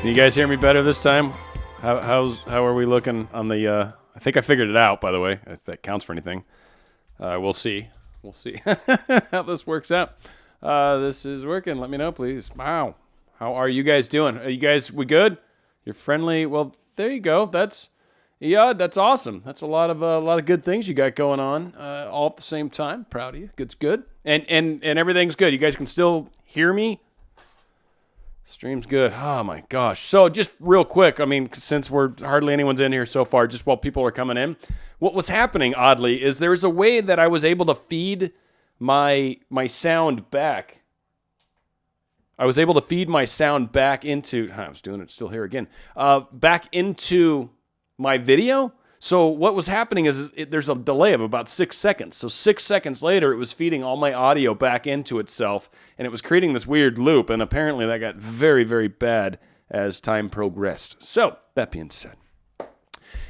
Can you guys hear me better this time? How are we looking on the? I think I figured it out. By the way, if that counts for anything, we'll see. We'll see how this works out. This is working. Let me know, please. Wow, how are you guys doing? Are you guys we good? You're friendly. Well, there you go. That's awesome. That's a lot of good things you got going on all at the same time. Proud of you. It's good. And everything's good. You guys can still hear me. Stream's good. Oh, my gosh. So just real quick, I mean, since hardly anyone's in here so far, just while people are coming in, what was happening, oddly, is there was a way that I was able to feed my sound back. I was able to feed my sound back into, I was doing it still here again, back into my video. So what was happening is there's a delay of about 6 seconds. So 6 seconds later, it was feeding all my audio back into itself, and it was creating this weird loop, and apparently that got very, very bad as time progressed. So that being said.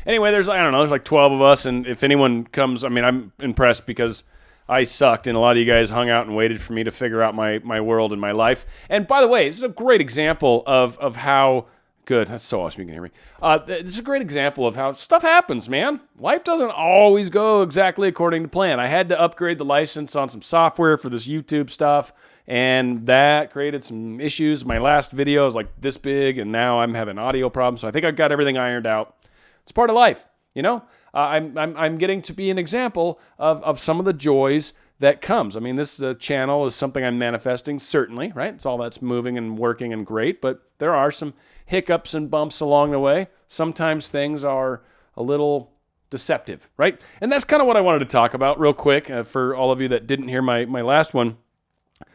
Anyway, there's like 12 of us, and if anyone comes, I mean, I'm impressed because I sucked, and a lot of you guys hung out and waited for me to figure out my world and my life. And by the way, this is a great example of how... Good. That's so awesome you can hear me. This is a great example of how stuff happens, man. Life doesn't always go exactly according to plan. I had to upgrade the license on some software for this YouTube stuff, and that created some issues. My last video was like this big, and now I'm having audio problems, so I think I've got everything ironed out. It's part of life, you know? I'm getting to be an example of some of the joys that comes. I mean, this channel is something I'm manifesting, certainly, right? It's all that's moving and working and great, but there are some hiccups and bumps along the way. Sometimes things are a little deceptive, right? And that's kind of what I wanted to talk about real quick for all of you that didn't hear my last one.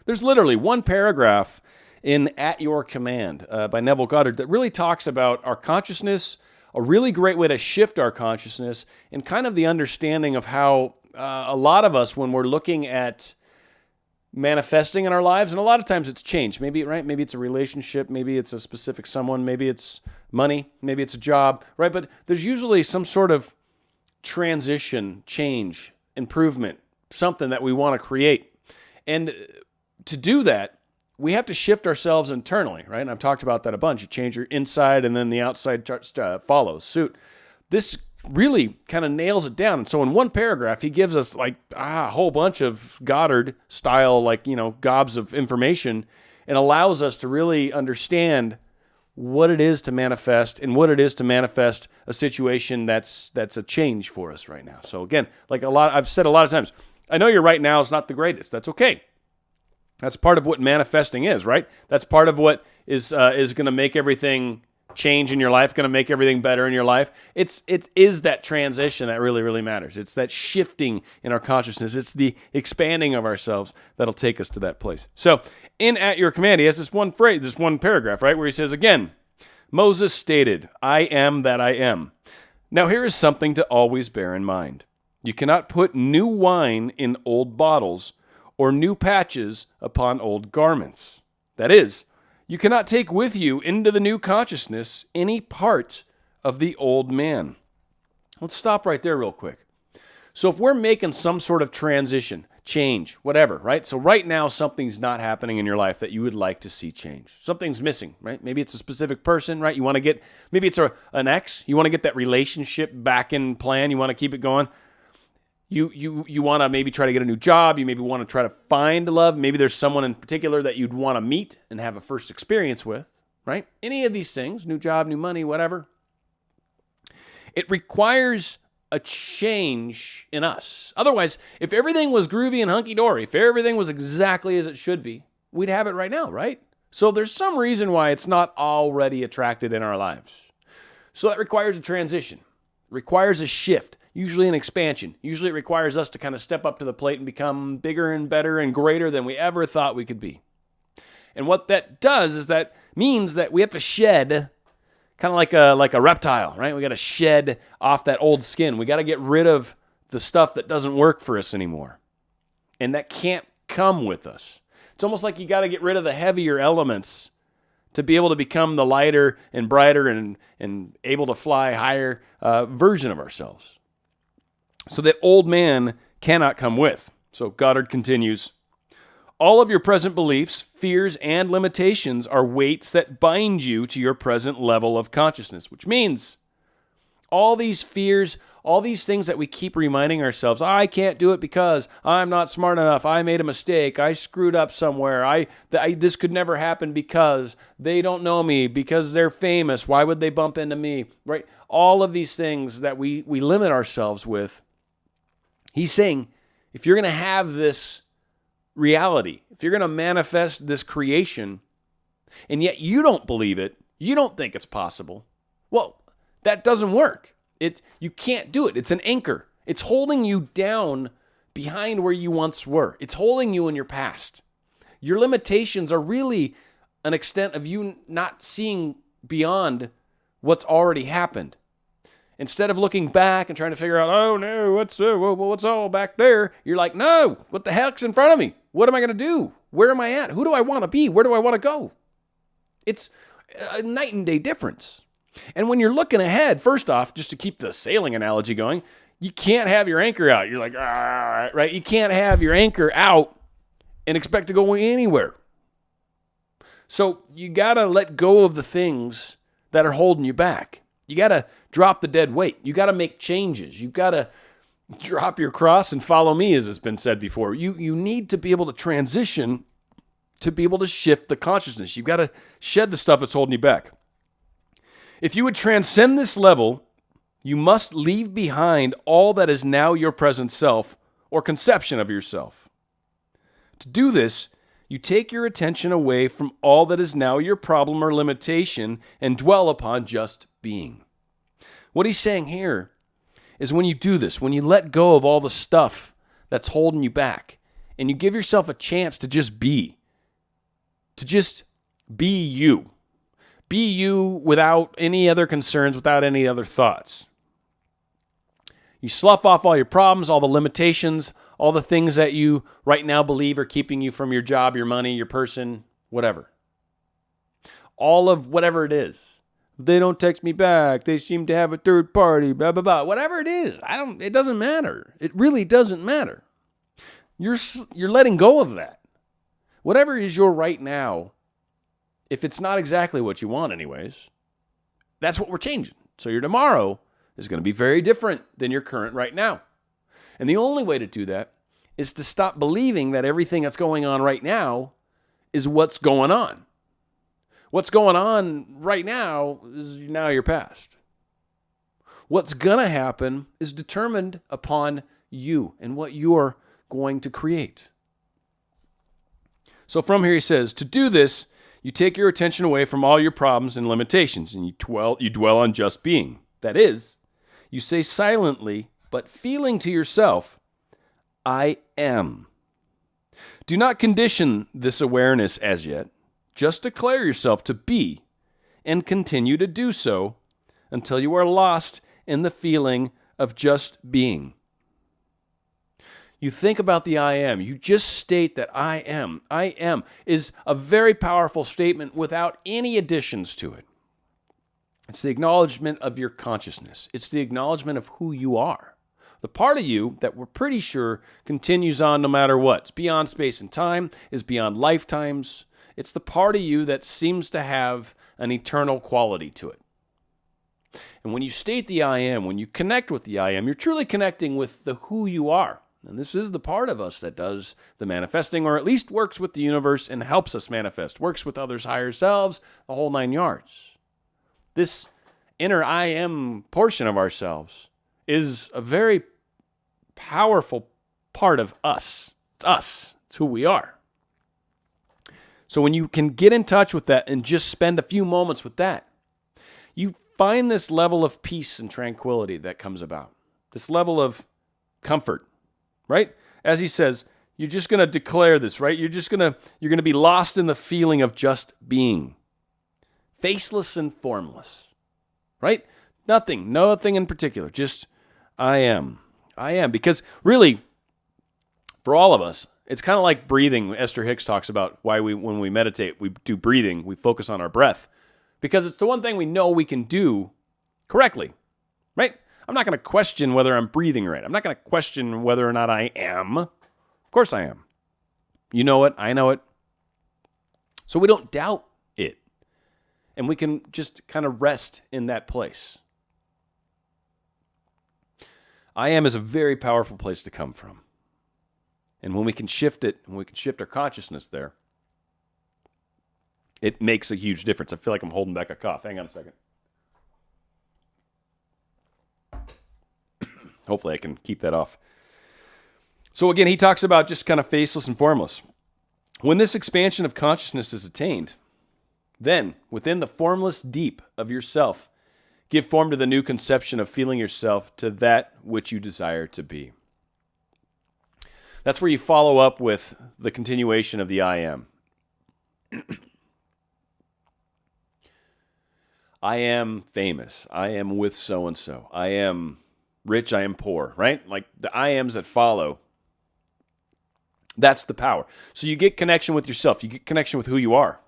There's literally one paragraph in At Your Command by Neville Goddard that really talks about our consciousness, a really great way to shift our consciousness, and kind of the understanding of how a lot of us, when we're looking at manifesting in our lives, and a lot of times it's change. Maybe, right? Maybe it's a relationship. Maybe it's a specific someone. Maybe it's money. Maybe it's a job, right? But there's usually some sort of transition, change, improvement, something that we want to create. And to do that, we have to shift ourselves internally, right? And I've talked about that a bunch. You change your inside, and then the outside follows suit. This really kind of nails it down. And so in one paragraph, he gives us like a whole bunch of Goddard style, like, gobs of information, and allows us to really understand what it is to manifest and what it is to manifest a situation that's a change for us right now. So again, like I've said a lot of times, I know your right now is not the greatest. That's okay. That's part of what manifesting is, right? That's part of what is going to make everything change in your life, going to make everything better in your life. It is that transition that really, really matters. It's that shifting in our consciousness. It's the expanding of ourselves that'll take us to that place. So in At Your Command, he has this one phrase, this one paragraph, right, where he says, again, Moses stated, I am that I am. Now here is something to always bear in mind. You cannot put new wine in old bottles or new patches upon old garments. That is, you cannot take with you into the new consciousness any part of the old man. Let's stop right there real quick. So if we're making some sort of transition, change, whatever, right? So right now something's not happening in your life that you would like to see change. Something's missing, right? Maybe it's a specific person, right? You want to get, maybe it's an ex. You want to get that relationship back in plan. You want to keep it going. You want to maybe try to get a new job. You maybe want to try to find love. Maybe there's someone in particular that you'd want to meet and have a first experience with, right? Any of these things, new job, new money, whatever. It requires a change in us. Otherwise, if everything was groovy and hunky-dory, if everything was exactly as it should be, we'd have it right now, right? So there's some reason why it's not already attracted in our lives. So that requires a transition, requires a shift. Usually an expansion. Usually it requires us to kind of step up to the plate and become bigger and better and greater than we ever thought we could be. And what that does is that means that we have to shed, kind of like a reptile, right? We got to shed off that old skin. We got to get rid of the stuff that doesn't work for us anymore. And that can't come with us. It's almost like you got to get rid of the heavier elements to be able to become the lighter and brighter and able to fly higher version of ourselves. So that old man cannot come with. So Goddard continues, All of your present beliefs, fears, and limitations are weights that bind you to your present level of consciousness, which means all these fears, all these things that we keep reminding ourselves, I can't do it because I'm not smart enough, I made a mistake, I screwed up somewhere, this could never happen because they don't know me, because they're famous, why would they bump into me, right? All of these things that we limit ourselves with. He's saying, if you're going to have this reality, if you're going to manifest this creation, and yet you don't believe it, you don't think it's possible, well, that doesn't work. You can't do it. It's an anchor. It's holding you down behind where you once were. It's holding you in your past. Your limitations are really an extent of you not seeing beyond what's already happened. Instead of looking back and trying to figure out, oh no, what's all back there? You're like, no, what the heck's in front of me? What am I going to do? Where am I at? Who do I want to be? Where do I want to go? It's a night and day difference. And when you're looking ahead, first off, just to keep the sailing analogy going, you can't have your anchor out. You're like, right? You can't have your anchor out and expect to go anywhere. So you got to let go of the things that are holding you back. You got to drop the dead weight. You got to make changes. You got to drop your cross and follow me, as has been said before. You need to be able to transition to be able to shift the consciousness. You've got to shed the stuff that's holding you back. If you would transcend this level, you must leave behind all that is now your present self or conception of yourself. To do this, you take your attention away from all that is now your problem or limitation and dwell upon just being. What he's saying here is when you do this, when you let go of all the stuff that's holding you back and you give yourself a chance to just be you. Be you without any other concerns, without any other thoughts. You slough off all your problems, all the limitations, all the things that you right now believe are keeping you from your job, your money, your person, whatever. All of whatever it is. They don't text me back. They seem to have a third party, blah, blah, blah. Whatever it is, it doesn't matter. It really doesn't matter. You're letting go of that. Whatever is your right now, if it's not exactly what you want anyways, that's what we're changing. So your tomorrow is going to be very different than your current right now. And the only way to do that is to stop believing that everything that's going on right now is what's going on. What's going on right now is now your past. What's going to happen is determined upon you and what you're going to create. So from here he says, to do this, you take your attention away from all your problems and limitations, and you dwell on just being. That is, you say silently, but feeling to yourself, I am. Do not condition this awareness as yet. Just declare yourself to be, and continue to do so until you are lost in the feeling of just being. You think about the I am. You just state that I am. I am is a very powerful statement without any additions to it. It's the acknowledgement of your consciousness. It's the acknowledgement of who you are. The part of you that we're pretty sure continues on no matter what. It's beyond space and time, is beyond lifetimes. It's the part of you that seems to have an eternal quality to it. And when you state the I am, when you connect with the I am, you're truly connecting with the who you are. And this is the part of us that does the manifesting, or at least works with the universe and helps us manifest, works with others, higher selves, the whole 9 yards. This inner I am portion of ourselves is a very powerful part of us. It's us. It's who we are. So when you can get in touch with that and just spend a few moments with that, you find this level of peace and tranquility that comes about, this level of comfort. Right? As he says, you're just going to declare this, right? You're going to be lost in the feeling of just being. Faceless and formless. Right? Nothing in particular. Just I am. I am. Because really, for all of us, it's kind of like breathing. Esther Hicks talks about why when we meditate, we do breathing, we focus on our breath. Because it's the one thing we know we can do correctly. Right? I'm not going to question whether I'm breathing right. I'm not going to question whether or not I am. Of course I am. You know it. I know it. So we don't doubt it. And we can just kind of rest in that place. I am is a very powerful place to come from. And when we can shift it, when we can shift our consciousness there, it makes a huge difference. I feel like I'm holding back a cough. Hang on a second. Hopefully I can keep that off. So again, he talks about just kind of faceless and formless. When this expansion of consciousness is attained, then within the formless deep of yourself, give form to the new conception of feeling yourself to that which you desire to be. That's where you follow up with the continuation of the I am. I am famous. I am with so-and-so. I am rich. I am poor, right? Like the I ams that follow. That's the power. So you get connection with yourself. You get connection with who you are.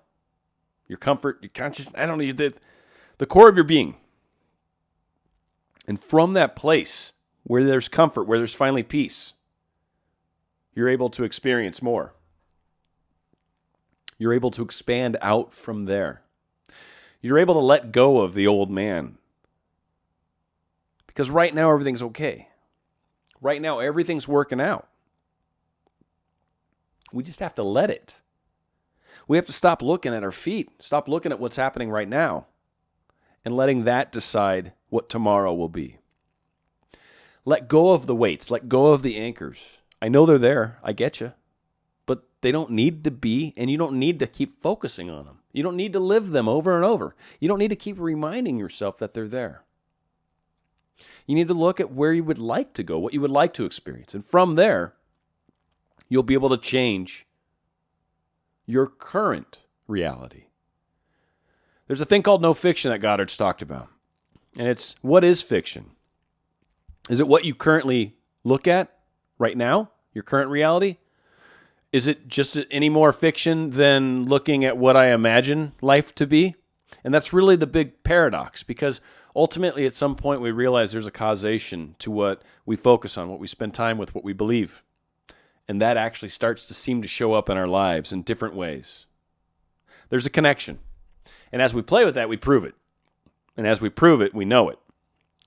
Your comfort, your consciousness, I don't know, the core of your being. And from that place where there's comfort, where there's finally peace, you're able to experience more. You're able to expand out from there. You're able to let go of the old man. Because right now everything's okay. Right now everything's working out. We just have to let it. We have to stop looking at our feet, stop looking at what's happening right now, and letting that decide what tomorrow will be. Let go of the weights, let go of the anchors. I know they're there, I get you, but they don't need to be, and you don't need to keep focusing on them. You don't need to live them over and over. You don't need to keep reminding yourself that they're there. You need to look at where you would like to go, what you would like to experience, and from there, you'll be able to change your current reality. There's a thing called no fiction that Goddard's talked about. And it's, what is fiction? Is it what you currently look at right now, your current reality? Is it just any more fiction than looking at what I imagine life to be? And that's really the big paradox, because ultimately at some point we realize there's a causation to what we focus on, what we spend time with, what we believe. And that actually starts to seem to show up in our lives in different ways. There's a connection. And as we play with that, we prove it. And as we prove it, we know it.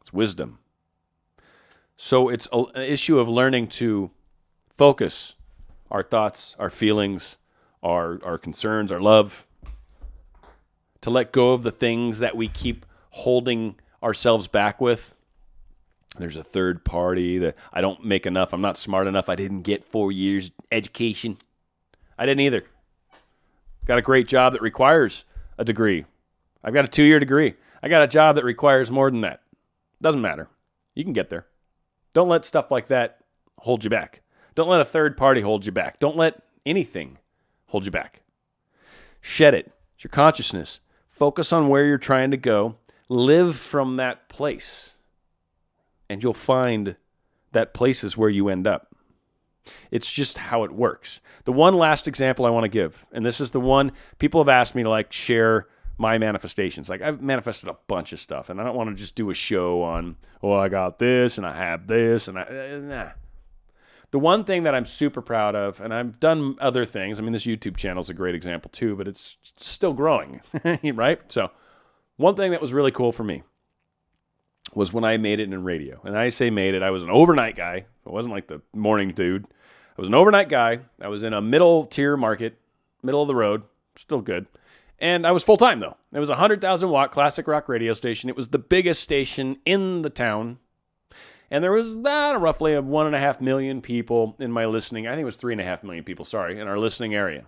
It's wisdom. So it's an issue of learning to focus our thoughts, our feelings, our concerns, our love, to let go of the things that we keep holding ourselves back with. There's a third party that I don't make enough. I'm not smart enough. I didn't get 4 years education. I didn't either. Got a great job that requires a degree. I've got a 2-year degree. I got a job that requires more than that. Doesn't matter. You can get there. Don't let stuff like that hold you back. Don't let a third party hold you back. Don't let anything hold you back. Shed it. It's your consciousness. Focus on where you're trying to go. Live from that place. And you'll find that place is where you end up. It's just how it works. The one last example I want to give, and this is the one people have asked me to share my manifestations. I've manifested a bunch of stuff, and I don't want to just do a show on, I got this, and I have this, and nah. The one thing that I'm super proud of, and I've done other things, this YouTube channel is a great example too, but it's still growing, right? So one thing that was really cool for me was when I made it in radio. And I say made it, I was an overnight guy. I wasn't like the morning dude. I was an overnight guy. I was in a middle tier market, middle of the road, still good. And I was full-time though. It was a 100,000 watt classic rock radio station. It was the biggest station in the town. And there was roughly 1.5 million people in my listening. I think it was 3.5 million people, in our listening area.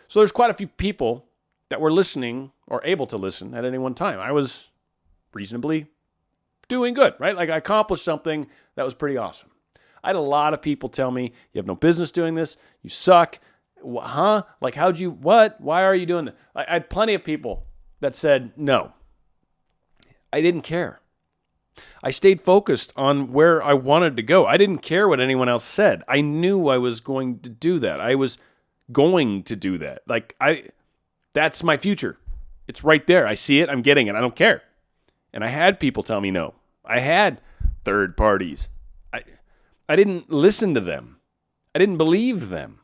So there's quite a few people that were listening or able to listen at any one time. I was reasonably doing good, right? I accomplished something that was pretty awesome. I had a lot of people tell me, you have no business doing this. You suck. Huh? What? Why are you doing that? I had plenty of people that said no. I didn't care. I stayed focused on where I wanted to go. I didn't care what anyone else said. I knew I was going to do that. I was going to do that. That's my future. It's right there. I see it. I'm getting it. I don't care. And I had people tell me no. I had third parties. I didn't listen to them. I didn't believe them.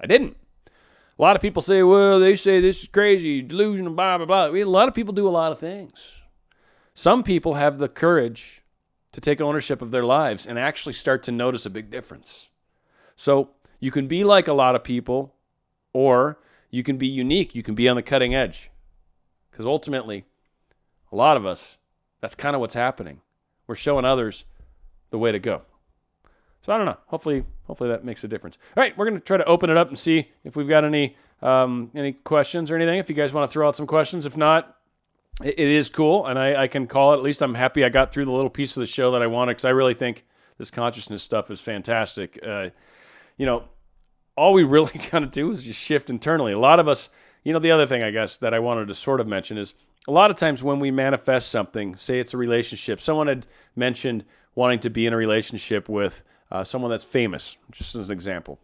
I didn't. A lot of people say, well, they say this is crazy, delusional, blah, blah, blah. A lot of people do a lot of things. Some people have the courage to take ownership of their lives and actually start to notice a big difference. So you can be like a lot of people, or you can be unique. You can be on the cutting edge. Because ultimately, a lot of us, that's kind of what's happening. We're showing others the way to go. So I don't know. Hopefully that makes a difference. All right, we're going to try to open it up and see if we've got any questions or anything. If you guys want to throw out some questions. If not, it is cool, and I can call it. At least I'm happy I got through the little piece of the show that I wanted, because I really think this consciousness stuff is fantastic. All we really got to do is just shift internally. A lot of us, the other thing I guess that I wanted to sort of mention is a lot of times when we manifest something, say it's a relationship, someone had mentioned wanting to be in a relationship with someone that's famous, just as an example.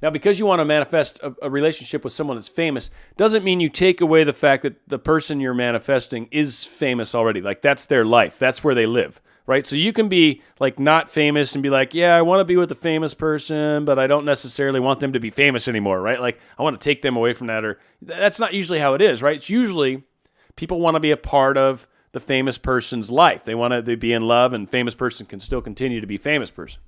Now, because you want to manifest a relationship with someone that's famous, doesn't mean you take away the fact that the person you're manifesting is famous already. Like, that's their life. That's where they live, right? So you can be, like, not famous and be like, yeah, I want to be with a famous person, but I don't necessarily want them to be famous anymore, right? Like, I want to take them away from that. Or that's not usually how it is, right? It's usually people want to be a part of the famous person's life. They want to be in love, and famous person can still continue to be famous person.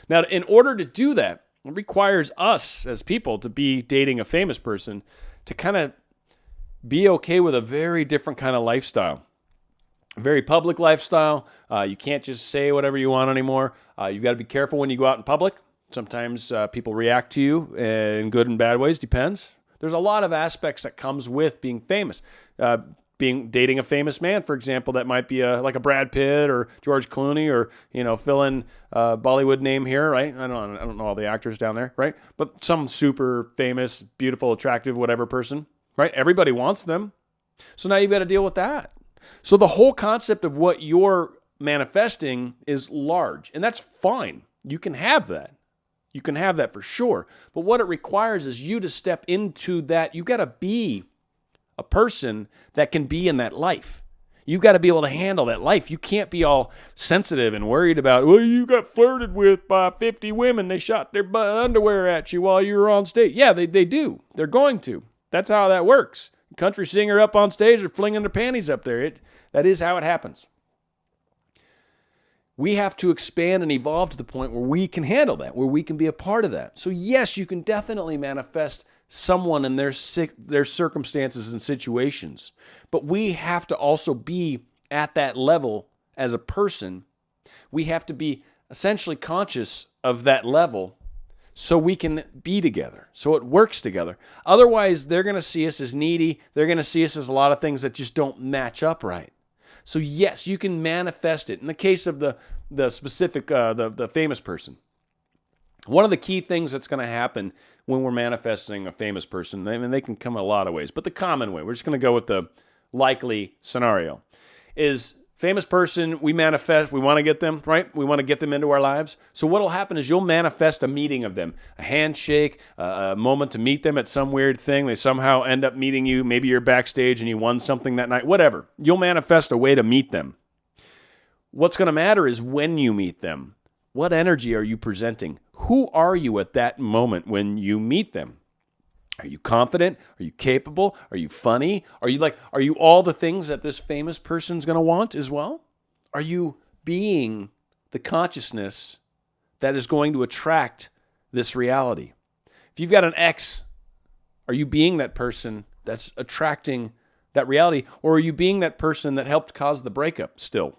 Now, in order to do that, it requires us as people to be dating a famous person to kind of be okay with a very different kind of lifestyle. A very public lifestyle. You can't just say whatever you want anymore. You've got to be careful when you go out in public. Sometimes people react to you in good and bad ways, depends. There's a lot of aspects that comes with being famous. Dating a famous man, for example, that might be like a Brad Pitt or George Clooney, or fill in Bollywood name here, right? I don't know all the actors down there, right? But some super famous, beautiful, attractive, whatever person, right? Everybody wants them. So now you've got to deal with that. So the whole concept of what you're manifesting is large, and that's fine. You can have that. You can have that for sure. But what it requires is you to step into that. You got to be a person that can be in that life. You've got to be able to handle that life. You can't be all sensitive and worried about, well, you got flirted with by 50 women. They shot their underwear at you while you were on stage. Yeah, they do. They're going to. That's how that works. Country singer up on stage, they're flinging their panties up there. That is how it happens. We have to expand and evolve to the point where we can handle that, where we can be a part of that. So yes, you can definitely manifest someone in their circumstances and situations. But we have to also be at that level as a person. We have to be essentially conscious of that level so we can be together, so it works together. Otherwise, they're going to see us as needy. They're going to see us as a lot of things that just don't match up right. So yes, you can manifest it. In the case of the specific, the famous person, one of the key things that's going to happen when we're manifesting a famous person, I mean, they can come a lot of ways, but the common way, we're just going to go with the likely scenario, is famous person, we manifest, we want to get them, right? We want to get them into our lives. So what will happen is you'll manifest a meeting of them, a handshake, a moment to meet them at some weird thing. They somehow end up meeting you. Maybe you're backstage and you won something that night, whatever. You'll manifest a way to meet them. What's going to matter is when you meet them. What energy are you presenting? Who are you at that moment when you meet them? Are you confident? Are you capable? Are you funny? Are you all the things that this famous person's going to want as well? Are you being the consciousness that is going to attract this reality? If you've got an ex, are you being that person that's attracting that reality? Or are you being that person that helped cause the breakup still?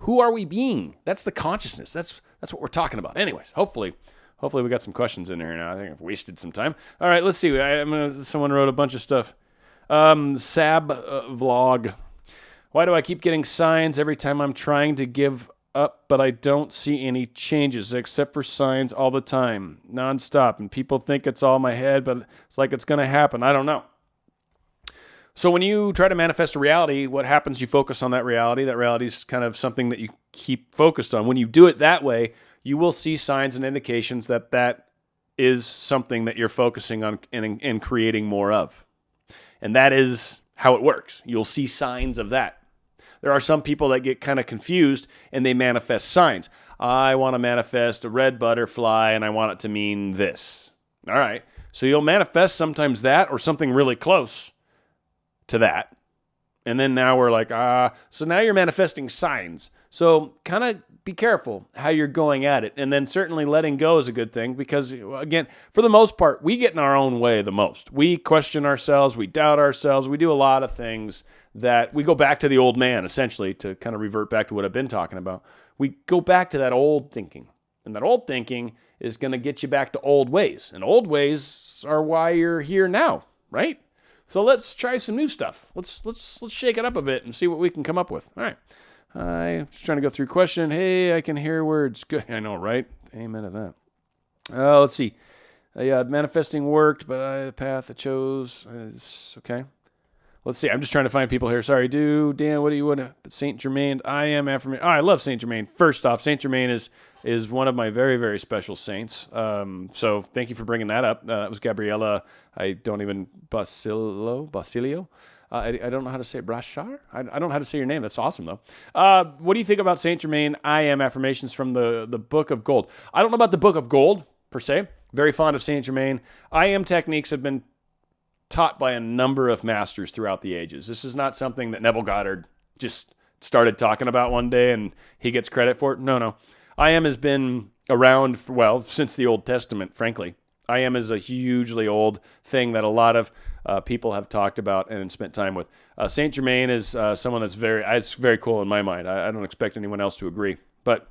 Who are we being? That's the consciousness. That's what we're talking about. Anyways, hopefully we got some questions in here now. I think I've wasted some time. All right, let's see. Someone wrote a bunch of stuff. Sab vlog. Why do I keep getting signs every time I'm trying to give up, but I don't see any changes except for signs all the time, nonstop? And people think it's all in my head, but it's like it's going to happen. I don't know. So when you try to manifest a reality, what happens? You focus on that reality. That reality is kind of something that you keep focused on. When you do it that way, you will see signs and indications that that is something that you're focusing on and creating more of. And that is how it works. You'll see signs of that. There are some people that get kind of confused and they manifest signs. I want to manifest a red butterfly and I want it to mean this. All right. So you'll manifest sometimes that or something really close to that. And then now we're like, so now you're manifesting signs. So kind of be careful how you're going at it. And then certainly letting go is a good thing because, again, for the most part, we get in our own way the most. We question ourselves. We doubt ourselves. We do a lot of things that we go back to the old man, essentially, to kind of revert back to what I've been talking about. We go back to that old thinking. And that old thinking is going to get you back to old ways. And old ways are why you're here now, right? So let's try some new stuff. Let's shake it up a bit and see what we can come up with. All right. I'm just trying to go through question. Hey, I can hear words. Good. I know, right? Amen to that. Let's see. Yeah, manifesting worked, but the path I chose is okay. Let's see. I'm just trying to find people here. Sorry, Dan, what do you want to? Saint Germain. I am affirmation. Oh, I love Saint Germain. First off, Saint Germain is one of my very, very special saints. So thank you for bringing that up. That was Gabriella. I don't even Basilio. I don't know how to say it. Brashar? I don't know how to say your name. That's awesome, though. What do you think about Saint Germain? I am affirmations from the Book of Gold. I don't know about the Book of Gold, per se. Very fond of Saint Germain. I am techniques have been taught by a number of masters throughout the ages. This is not something that Neville Goddard just started talking about one day and he gets credit for it. No. I am has been around, since the Old Testament, frankly. I am is a hugely old thing that a lot of people have talked about and spent time with. Saint Germain is someone that's it's very cool in my mind. I don't expect anyone else to agree. But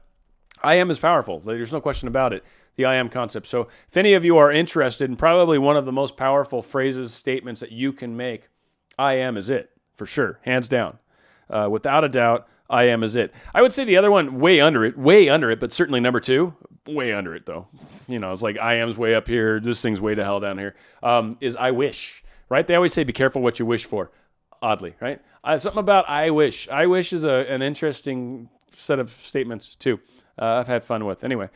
I am is powerful. There's no question about it. The I am concept. So if any of you are interested in probably one of the most powerful phrases, statements that you can make, I am is it, for sure, hands down. Without a doubt, I am is it. I would say the other one, way under it, but certainly number 2, way under it though. It's like I am's way up here, this thing's way to hell down here, is I wish, right? They always say be careful what you wish for, oddly, right? Something about I wish. I wish is an interesting set of statements too. I've had fun with. Anyway,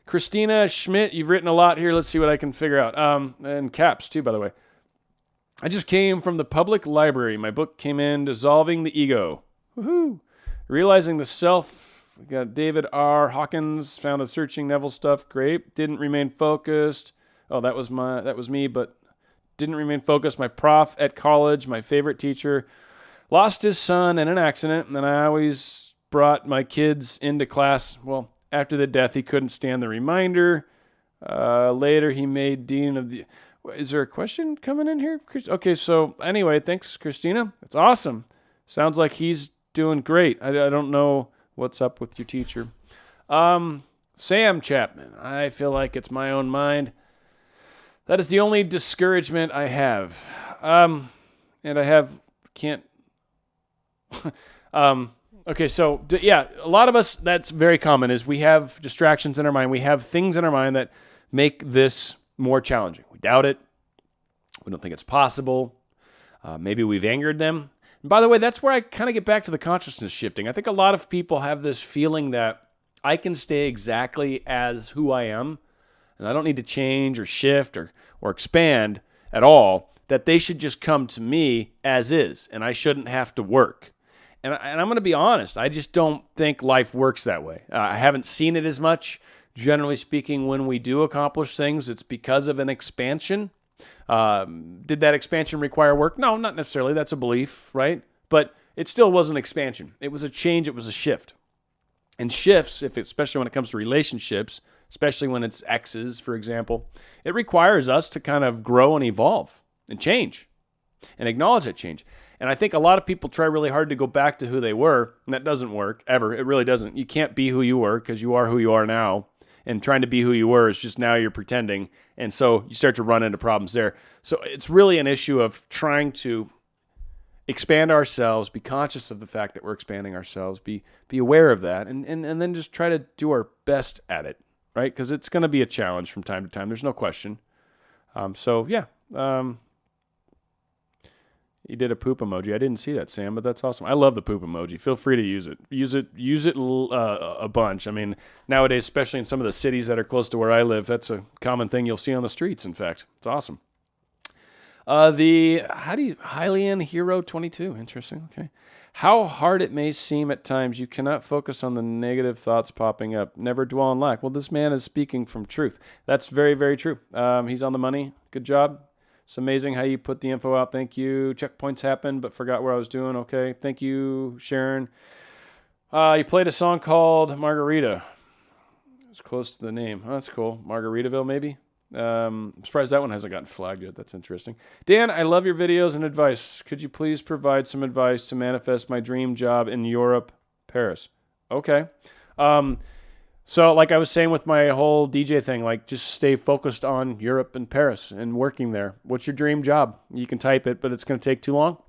Christina Schmidt, you've written a lot here. Let's see what I can figure out. And caps too, by the way. I just came from the public library. My book came in, Dissolving the Ego. Woohoo! Realizing the Self. We got David R. Hawkins, found a Searching Neville stuff. Great. Didn't remain focused. Oh, that was me, but didn't remain focused. My prof at college, my favorite teacher, lost his son in an accident, and I always brought my kids into class. Well, after the death, he couldn't stand the reminder. Later, he made dean of the... Is there a question coming in here? Okay, so anyway, thanks, Christina. That's awesome. Sounds like he's doing great. I don't know what's up with your teacher. Sam Chapman. I feel like it's my own mind. That is the only discouragement I have. And I can't... Okay, so, yeah, a lot of us, that's very common, is we have distractions in our mind. We have things in our mind that make this more challenging. We doubt it. We don't think it's possible. Maybe we've angered them. And by the way, that's where I kind of get back to the consciousness shifting. I think a lot of people have this feeling that I can stay exactly as who I am, and I don't need to change or shift or expand at all, that they should just come to me as is, and I shouldn't have to work. And I'm going to be honest, I just don't think life works that way. I haven't seen it as much. Generally speaking, when we do accomplish things, it's because of an expansion. Did that expansion require work? No, not necessarily. That's a belief, right? But it still was an expansion. It was a change. It was a shift. And shifts, especially when it comes to relationships, especially when it's exes, for example, it requires us to kind of grow and evolve and change and acknowledge that change. And I think a lot of people try really hard to go back to who they were, and that doesn't work, ever. It really doesn't. You can't be who you were because you are who you are now. And trying to be who you were is just now you're pretending. And so you start to run into problems there. So it's really an issue of trying to expand ourselves, be conscious of the fact that we're expanding ourselves, be aware of that, and then just try to do our best at it, right? Because it's going to be a challenge from time to time. There's no question. You did a poop emoji. I didn't see that, Sam, but that's awesome. I love the poop emoji. Feel free to use it. Use it a bunch. I mean, nowadays, especially in some of the cities that are close to where I live, that's a common thing you'll see on the streets, in fact. It's awesome. Hylian Hero 22. Interesting. Okay. How hard it may seem at times, you cannot focus on the negative thoughts popping up. Never dwell on lack. Well, this man is speaking from truth. That's very, very true. He's on the money. Good job. It's amazing how you put the info out. Thank you. Checkpoints happened, but forgot where I was doing. Okay. Thank you, Sharon. You played a song called Margarita. It's close to the name. Oh, that's cool. Margaritaville, maybe? I'm surprised that one hasn't gotten flagged yet. That's interesting. Dan, I love your videos and advice. Could you please provide some advice to manifest my dream job in Europe, Paris? Okay. So like I was saying with my whole DJ thing, like just stay focused on Europe and Paris and working there. What's your dream job? You can type it, but it's going to take too long.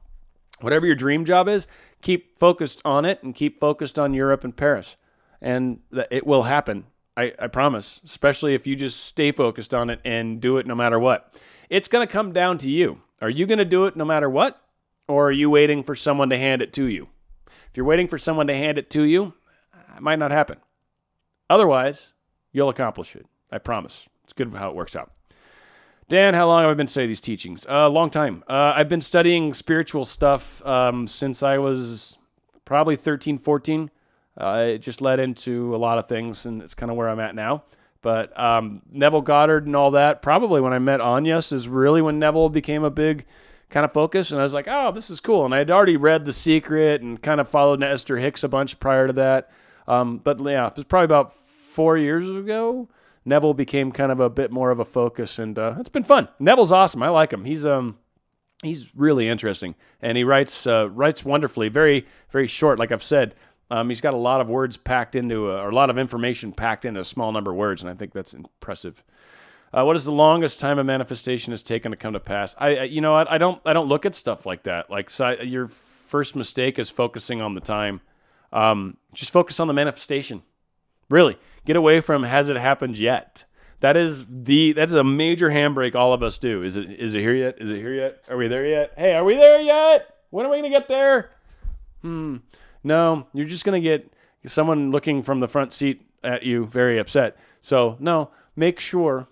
Whatever your dream job is, keep focused on it and keep focused on Europe and Paris. And it will happen. I promise, especially if you just stay focused on it and do it no matter what. It's going to come down to you. Are you going to do it no matter what? Or are you waiting for someone to hand it to you? If you're waiting for someone to hand it to you, it might not happen. Otherwise, you'll accomplish it. I promise. It's good how it works out. Dan, how long have I been studying these teachings? A long time. I've been studying spiritual stuff since I was probably 13, 14. It just led into a lot of things, and it's kind of where I'm at now. But Neville Goddard and all that, probably when I met Anyas is really when Neville became a big kind of focus. And I was like, oh, this is cool. And I had already read The Secret and kind of followed Esther Hicks a bunch prior to that. But yeah, it was probably about 4 years ago. Neville became kind of a bit more of a focus, and it's been fun. Neville's awesome. I like him. He's really interesting, and he writes wonderfully. Very, very short, like I've said. He's got a lot of words packed into, or a lot of information packed into a small number of words, and I think that's impressive. What is the longest time a manifestation has taken to come to pass? I don't look at stuff like that. Like, so your first mistake is focusing on the time. Just focus on the manifestation. Really, get away from has it happened yet? That is a major handbrake all of us do. Is it here yet? Is it here yet? Are we there yet? Hey, are we there yet? When are we gonna get there? No, you're just going to get someone looking from the front seat at you very upset. So, no, make sure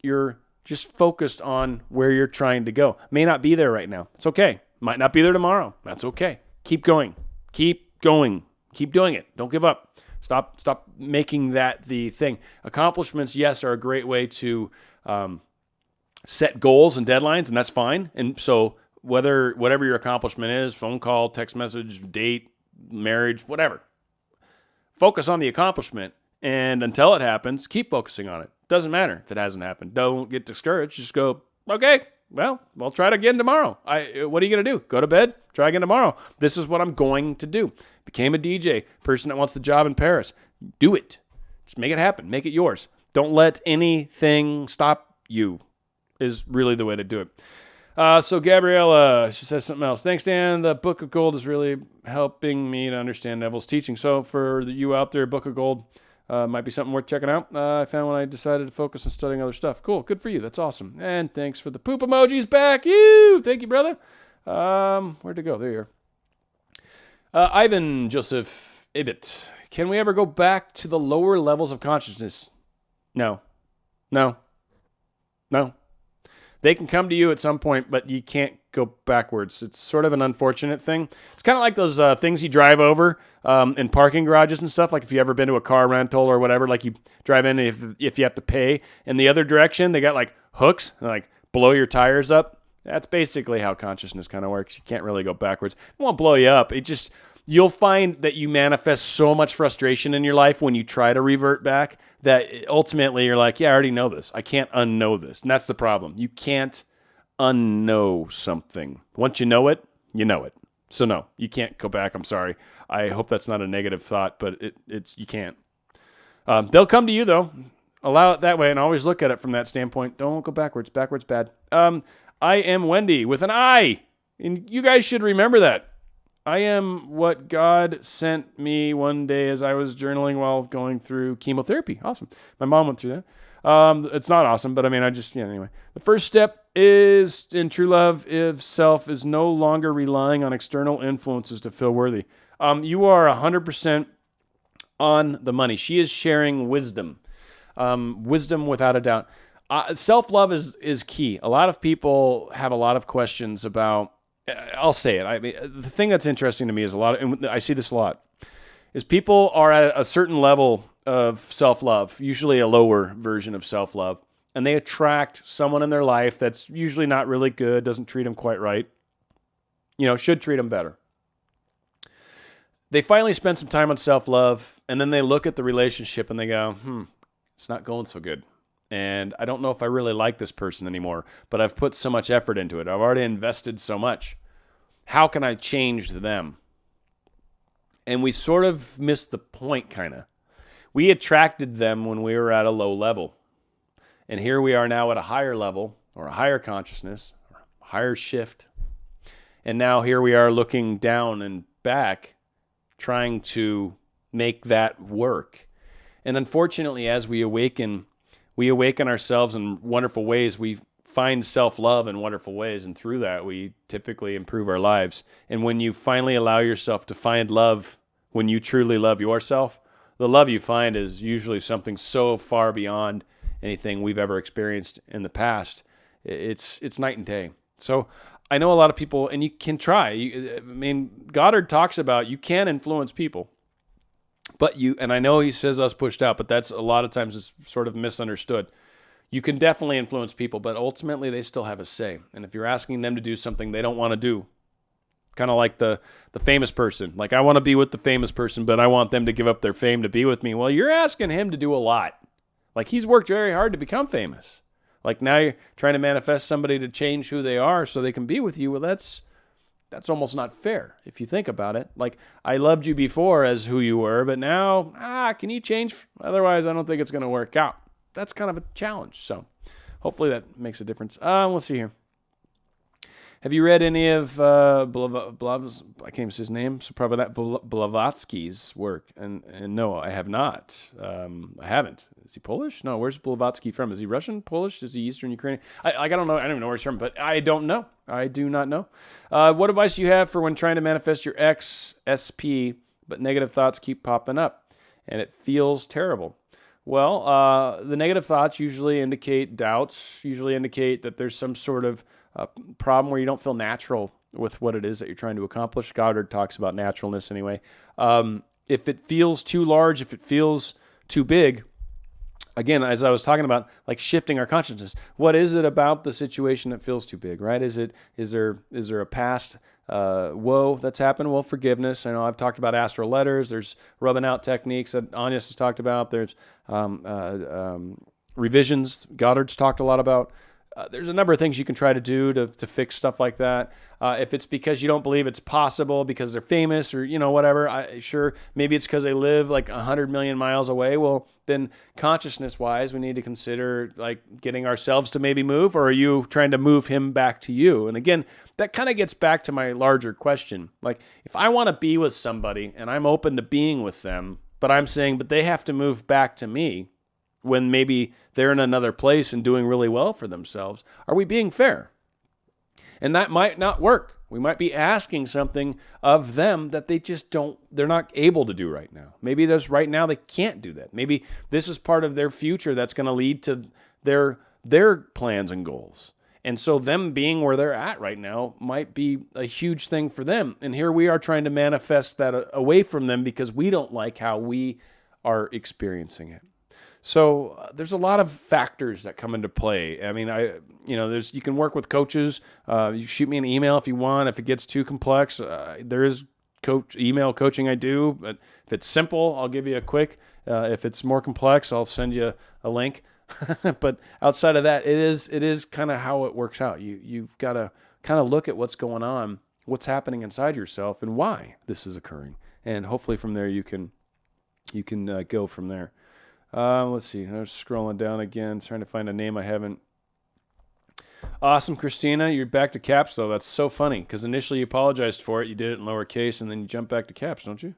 you're just focused on where you're trying to go. May not be there right now. It's okay. Might not be there tomorrow. That's okay. Keep going. Keep going. Keep doing it. Don't give up. Stop making that the thing. Accomplishments, yes, are a great way to set goals and deadlines, and that's fine. And so whatever your accomplishment is, phone call, text message, date, marriage, whatever. Focus on the accomplishment, and until it happens, keep focusing on it. Doesn't matter if it hasn't happened. Don't get discouraged. Just go, okay, well, we'll try it again tomorrow. What are you going to do? Go to bed? Try again tomorrow. This is what I'm going to do. Became a DJ, person that wants the job in Paris. Do it. Just make it happen. Make it yours. Don't let anything stop you is really the way to do it. So Gabriella, she says something else. Thanks, Dan. The Book of Gold is really helping me to understand Neville's teaching. So for you out there, Book of Gold might be something worth checking out. I found when I decided to focus on studying other stuff. Cool. Good for you. That's awesome. And thanks for the poop emojis back. Thank you, brother. Where'd it go? There you are. Ivan Joseph Ibit. Can we ever go back to the lower levels of consciousness? No. They can come to you at some point, but you can't go backwards. It's sort of an unfortunate thing. It's kind of like those things you drive over in parking garages and stuff. Like if you ever been to a car rental or whatever, like you drive in, if you have to pay in the other direction, they got like hooks and like blow your tires up. That's basically how consciousness kind of works. You can't really go backwards. It won't blow you up. You'll find that you manifest so much frustration in your life when you try to revert back that ultimately you're like, yeah, I already know this. I can't unknow this. And that's the problem. You can't unknow something. Once you know it, you know it. So no, you can't go back. I'm sorry. I hope that's not a negative thought, but it's you can't. They'll come to you though. Allow it that way and always look at it from that standpoint. Don't go backwards. Backwards bad. I am Wendy with an I. And you guys should remember that. I am what God sent me one day as I was journaling while going through chemotherapy. Awesome. My mom went through that. It's not awesome, but I mean, anyway. The first step is in true love if self is no longer relying on external influences to feel worthy. You are 100% on the money. She is sharing wisdom. Wisdom without a doubt. Self-love is key. A lot of people have a lot of questions about, I'll say it. I mean, the thing that's interesting to me is and I see this a lot, is people are at a certain level of self-love, usually a lower version of self-love, and they attract someone in their life that's usually not really good, doesn't treat them quite right, should treat them better. They finally spend some time on self-love, and then they look at the relationship and they go, it's not going so good. And I don't know if I really like this person anymore, but I've put so much effort into it. I've already invested so much. How can I change them? And we sort of missed the point, kind of. We attracted them when we were at a low level. And here we are now at a higher level, or a higher consciousness, or a higher shift. And now here we are looking down and back, trying to make that work. And unfortunately, as we awaken ourselves in wonderful ways. We find self-love in wonderful ways, and through that, we typically improve our lives. And when you finally allow yourself to find love, when you truly love yourself, the love you find is usually something so far beyond anything we've ever experienced in the past. It's night and day. So I know a lot of people, and you can try. Goddard talks about you can influence people. And I know he says us pushed out, but that's a lot of times it's sort of misunderstood. You can definitely influence people, but ultimately they still have a say. And if you're asking them to do something they don't want to do, kind of like the famous person, like I want to be with the famous person, but I want them to give up their fame to be with me. Well, you're asking him to do a lot. Like he's worked very hard to become famous. Like now you're trying to manifest somebody to change who they are so they can be with you. Well, that's almost not fair if you think about it. Like, I loved you before as who you were, but now, can you change? Otherwise, I don't think it's going to work out. That's kind of a challenge. So hopefully that makes a difference. We'll see here. Have you read any of I can't even say his name, so probably not Blavatsky's work? And no, I have not. I haven't. Is he Polish? No, where's Blavatsky from? Is he Russian, Polish? Is he Eastern Ukrainian? I don't know. I don't even know where he's from, but I don't know. I do not know. What advice do you have for when trying to manifest your XSP, but negative thoughts keep popping up and it feels terrible? Well, the negative thoughts usually indicate doubts, usually indicate that there's some sort of problem where you don't feel natural with what it is that you're trying to accomplish. Goddard talks about naturalness anyway. If it feels too large, if it feels too big, again, as I was talking about, like shifting our consciousness, what is it about the situation that feels too big, right? Is there a past woe that's happened? Well, forgiveness. I know I've talked about astral letters. There's rubbing out techniques that Anya's has talked about. There's revisions Goddard's talked a lot about. There's a number of things you can try to do to fix stuff like that. If it's because you don't believe it's possible because they're famous or, whatever, sure, maybe it's because they live like 100 million miles away. Well, then consciousness-wise, we need to consider like getting ourselves to maybe move, or are you trying to move him back to you? And again, that kind of gets back to my larger question. Like, if I want to be with somebody and I'm open to being with them, but I'm saying, but they have to move back to me, when maybe they're in another place and doing really well for themselves, are we being fair? And that might not work. We might be asking something of them that they're not able to do right now. Maybe there's right now they can't do that. Maybe this is part of their future that's going to lead to their plans and goals. And so them being where they're at right now might be a huge thing for them. And here we are trying to manifest that away from them because we don't like how we are experiencing it. So there's a lot of factors that come into play. I mean, you can work with coaches. You shoot me an email if you want. If it gets too complex, there is email coaching I do. But if it's simple, I'll give you a quick. If it's more complex, I'll send you a link. But outside of that, it is kind of how it works out. You've got to kind of look at what's going on, what's happening inside yourself, and why this is occurring. And hopefully from there you can go from there. Let's see. I'm scrolling down again, trying to find a name I haven't. Awesome, Christina. You're back to caps, though. That's so funny, because initially you apologized for it. You did it in lowercase, and then you jump back to caps, don't you?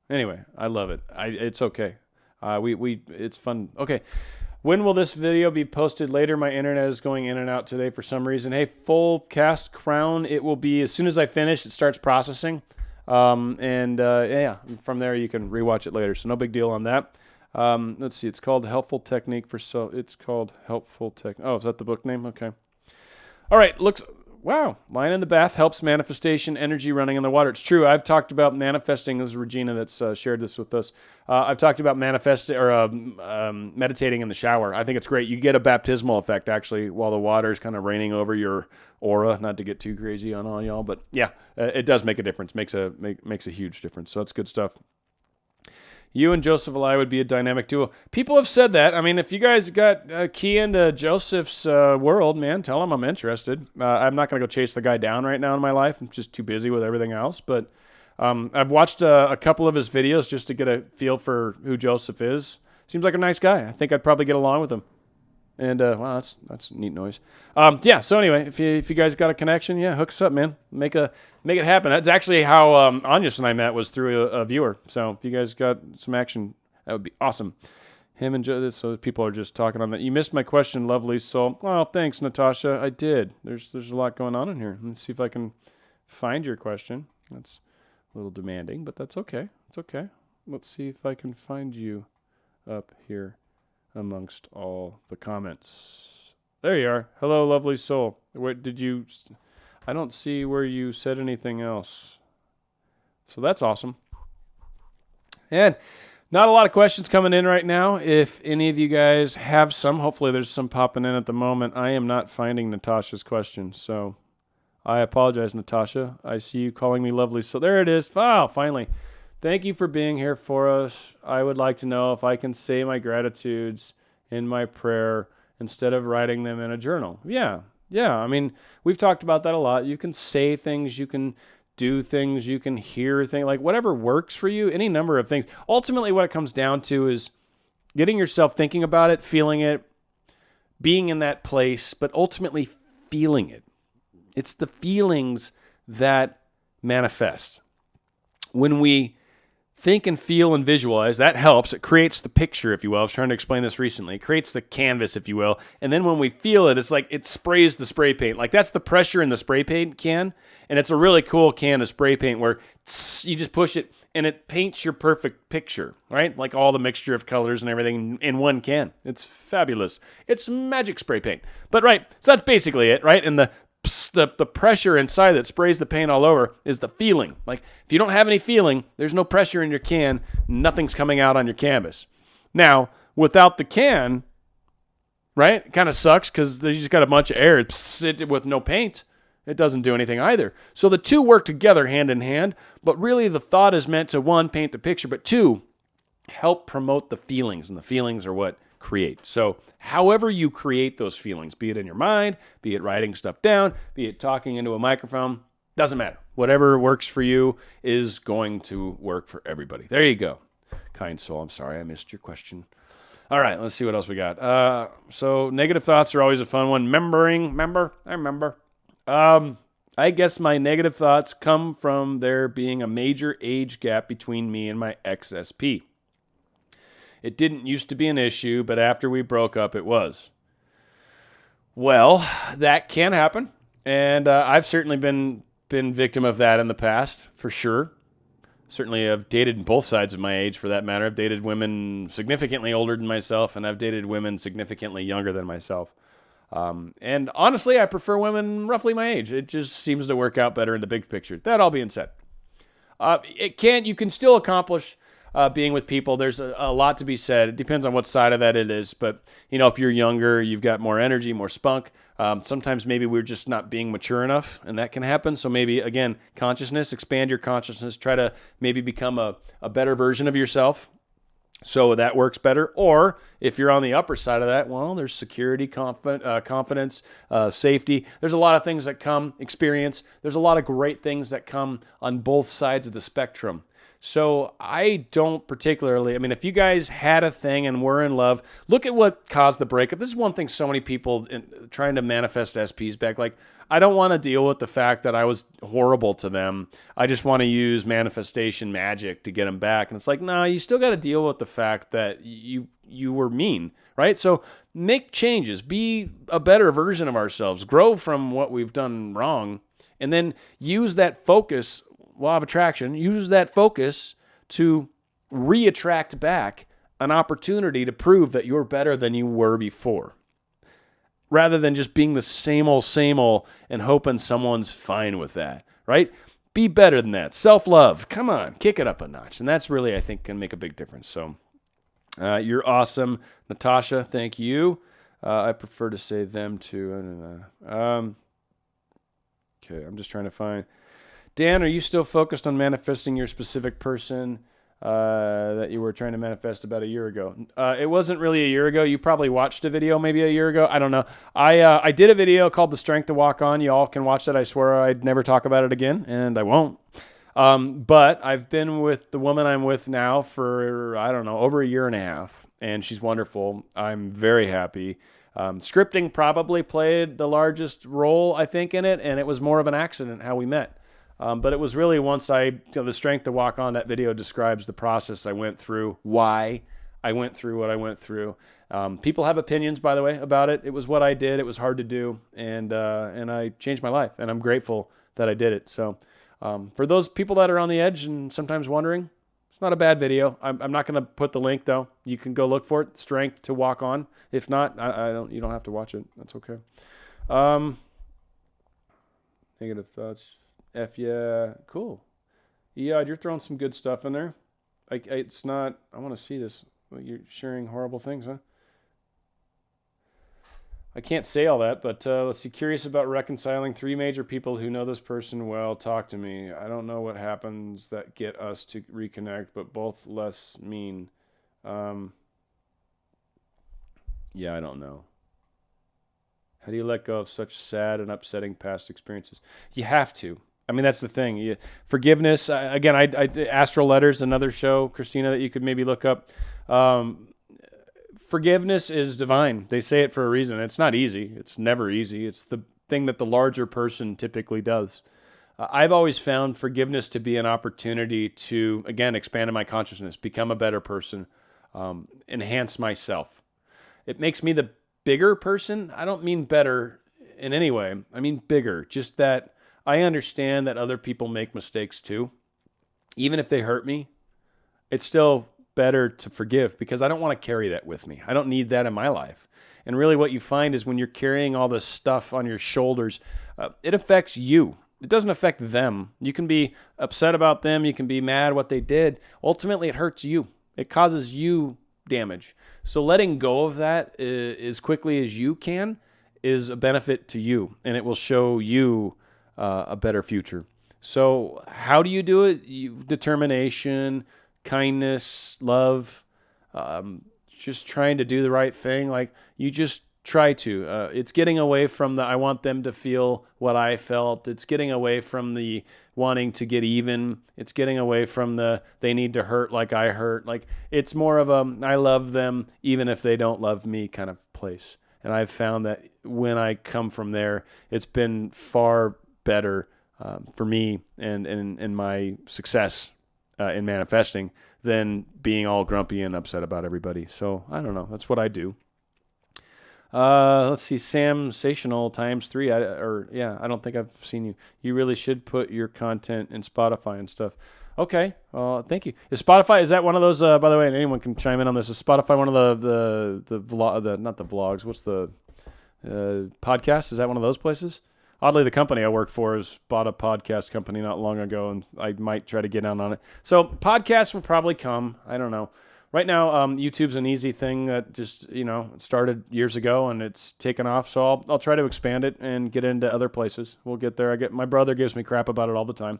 Anyway, I love it. It's okay. It's fun. Okay. When will this video be posted later? My internet is going in and out today for some reason. Hey, full cast crown. It will be as soon as I finish. It starts processing. From there you can rewatch it later. So no big deal on that. Let's see. It's called Helpful Technique for It's called Helpful Tech. Oh, is that the book name? Okay. All right. Wow. Lying in the bath helps manifestation, energy running in the water. It's true. I've talked about manifesting. This is Regina that's shared this with us. I've talked about meditating in the shower. I think it's great. You get a baptismal effect, actually, while the water is kind of raining over your aura. Not to get too crazy on all y'all, but yeah, it does make a difference. Makes a huge difference. So that's good stuff. You and Joseph Eli would be a dynamic duo. People have said that. I mean, if you guys got a key into Joseph's world, man, tell him I'm interested. I'm not going to go chase the guy down right now in my life. I'm just too busy with everything else. But I've watched a couple of his videos just to get a feel for who Joseph is. Seems like a nice guy. I think I'd probably get along with him. And, wow, that's neat noise. Yeah, so anyway, if you guys got a connection, yeah, hook us up, man. Make it happen. That's actually how Anyas and I met, was through a viewer. So if you guys got some action, that would be awesome. Him and Joe, so people are just talking on that. You missed my question, lovely soul. Oh, thanks, Natasha. I did. There's a lot going on in here. Let's see if I can find your question. That's a little demanding, but that's okay. It's okay. Let's see if I can find you up here amongst all the comments. There you are. Hello, lovely soul. What did you... I don't see where you said anything else. So that's awesome. And not a lot of questions coming in right now. If any of you guys have some, hopefully there's some popping in at the moment. I am not finding Natasha's question, so I apologize, Natasha. I see you calling me lovely soul. There it is. Wow, finally. Thank you for being here for us. I would like to know if I can say my gratitudes in my prayer instead of writing them in a journal. Yeah. I mean, we've talked about that a lot. You can say things, you can do things, you can hear things, like whatever works for you, any number of things. Ultimately, what it comes down to is getting yourself thinking about it, feeling it, being in that place, but ultimately feeling it. It's the feelings that manifest. When we think and feel and visualize, that helps. It creates the picture, if you will. I was trying to explain this recently. It creates the canvas, if you will. And then when we feel it, it's like it sprays the spray paint. Like that's the pressure in the spray paint can. And it's a really cool can of spray paint where you just push it and it paints your perfect picture, right? Like all the mixture of colors and everything in one can. It's fabulous. It's magic spray paint. But right, so that's basically it, right? And the pressure inside that sprays the paint all over is the feeling. Like if you don't have any feeling, there's no pressure in your can, nothing's coming out on your canvas. Now, without the can, right, it kind of sucks because you just got a bunch of air with no paint. It doesn't do anything either. So the two work together hand in hand, but really the thought is meant to, one, paint the picture, but two, help promote the feelings, and the feelings are what create. So however you create those feelings, be it in your mind, be it writing stuff down, be it talking into a microphone, doesn't matter. Whatever works for you is going to work for everybody. There you go. Kind soul, I'm sorry I missed your question. All right, let's see what else we got. So negative thoughts are always a fun one. I remember. I guess my negative thoughts come from there being a major age gap between me and my ex-SP. It didn't used to be an issue, but after we broke up, it was. Well, that can happen, and I've certainly been victim of that in the past, for sure. Certainly I've dated both sides of my age, for that matter. I've dated women significantly older than myself, and I've dated women significantly younger than myself. And honestly, I prefer women roughly my age. It just seems to work out better in the big picture. That all being said, you can still accomplish being with people. There's a lot to be said. It depends on what side of that it is. But, if you're younger, you've got more energy, more spunk. Sometimes maybe we're just not being mature enough, and that can happen. So maybe, again, consciousness, expand your consciousness. Try to maybe become a better version of yourself. So that works better. Or if you're on the upper side of that, well, there's security, confidence, safety. There's a lot of things that come, experience. There's a lot of great things that come on both sides of the spectrum. So I don't particularly, if you guys had a thing and were in love, look at what caused the breakup. This is one thing so many people trying to manifest SPs back. Like, I don't want to deal with the fact that I was horrible to them. I just want to use manifestation magic to get them back. And it's like, no, you still got to deal with the fact that you were mean, right? So make changes, be a better version of ourselves, grow from what we've done wrong, and then use that focus, law of attraction, use that focus to re-attract back an opportunity to prove that you're better than you were before, rather than just being the same old and hoping someone's fine with that, right? Be better than that. Self-love. Come on, kick it up a notch. And that's really, I think, can make a big difference. So you're awesome. Natasha, thank you. I prefer to say them too. Okay, I'm just trying to find. Dan, are you still focused on manifesting your specific person that you were trying to manifest about a year ago? It wasn't really a year ago. You probably watched a video maybe a year ago. I don't know. I did a video called The Strength to Walk On. You all can watch that. I swear I'd never talk about it again, and I won't. But I've been with the woman I'm with now for, I don't know, over a year and a half, and she's wonderful. I'm very happy. Scripting probably played the largest role, I think, in it, and it was more of an accident how we met. But it was really once The Strength to Walk On, that video describes the process I went through, why I went through what I went through. People have opinions, by the way, about it. It was what I did. It was hard to do, and I changed my life, and I'm grateful that I did it. So for those people that are on the edge and sometimes wondering, it's not a bad video. I'm not going to put the link, though. You can go look for it, Strength to Walk On. If not, you don't have to watch it. That's okay. Negative thoughts. Yeah, cool. Yeah, you're throwing some good stuff in there. It's not, I want to see this. You're sharing horrible things, huh? I can't say all that, but let's see. Curious about reconciling 3 major people who know this person well. Talk to me. I don't know what happens that get us to reconnect, but both less mean. Yeah, I don't know. How do you let go of such sad and upsetting past experiences? You have to. I mean, that's the thing. Forgiveness. Again, I Astral Letters, another show, Christina, that you could maybe look up. Forgiveness is divine. They say it for a reason. It's not easy. It's never easy. It's the thing that the larger person typically does. I've always found forgiveness to be an opportunity to, again, expand in my consciousness, become a better person, enhance myself. It makes me the bigger person. I don't mean better in any way. I mean bigger. Just that I understand that other people make mistakes too. Even if they hurt me, it's still better to forgive because I don't want to carry that with me. I don't need that in my life. And really what you find is when you're carrying all this stuff on your shoulders, it affects you. It doesn't affect them. You can be upset about them. You can be mad what they did. Ultimately, it hurts you. It causes you damage. So letting go of that as quickly as you can is a benefit to you, and it will show you a better future. So how do you do it? Determination, kindness, love, just trying to do the right thing. Like you just try to. It's getting away from the I want them to feel what I felt. It's getting away from the wanting to get even. It's getting away from the they need to hurt like I hurt. Like it's more of a I love them even if they don't love me kind of place. And I've found that when I come from there, it's been far better for me and my success in manifesting than being all grumpy and upset about everybody. So I don't know. That's what I do. Let's see, Samsational ×3. I don't think I've seen you. You really should put your content in Spotify and stuff. Okay, thank you. Is Spotify, is that one of those? By the way, and anyone can chime in on this. Is Spotify one of not the vlogs? What's the podcast? Is that one of those places? Oddly, the company I work for has bought a podcast company not long ago, and I might try to get in on it. So podcasts will probably come. I don't know. Right now, YouTube's an easy thing that just, started years ago, and it's taken off. So I'll try to expand it and get into other places. We'll get there. My brother gives me crap about it all the time.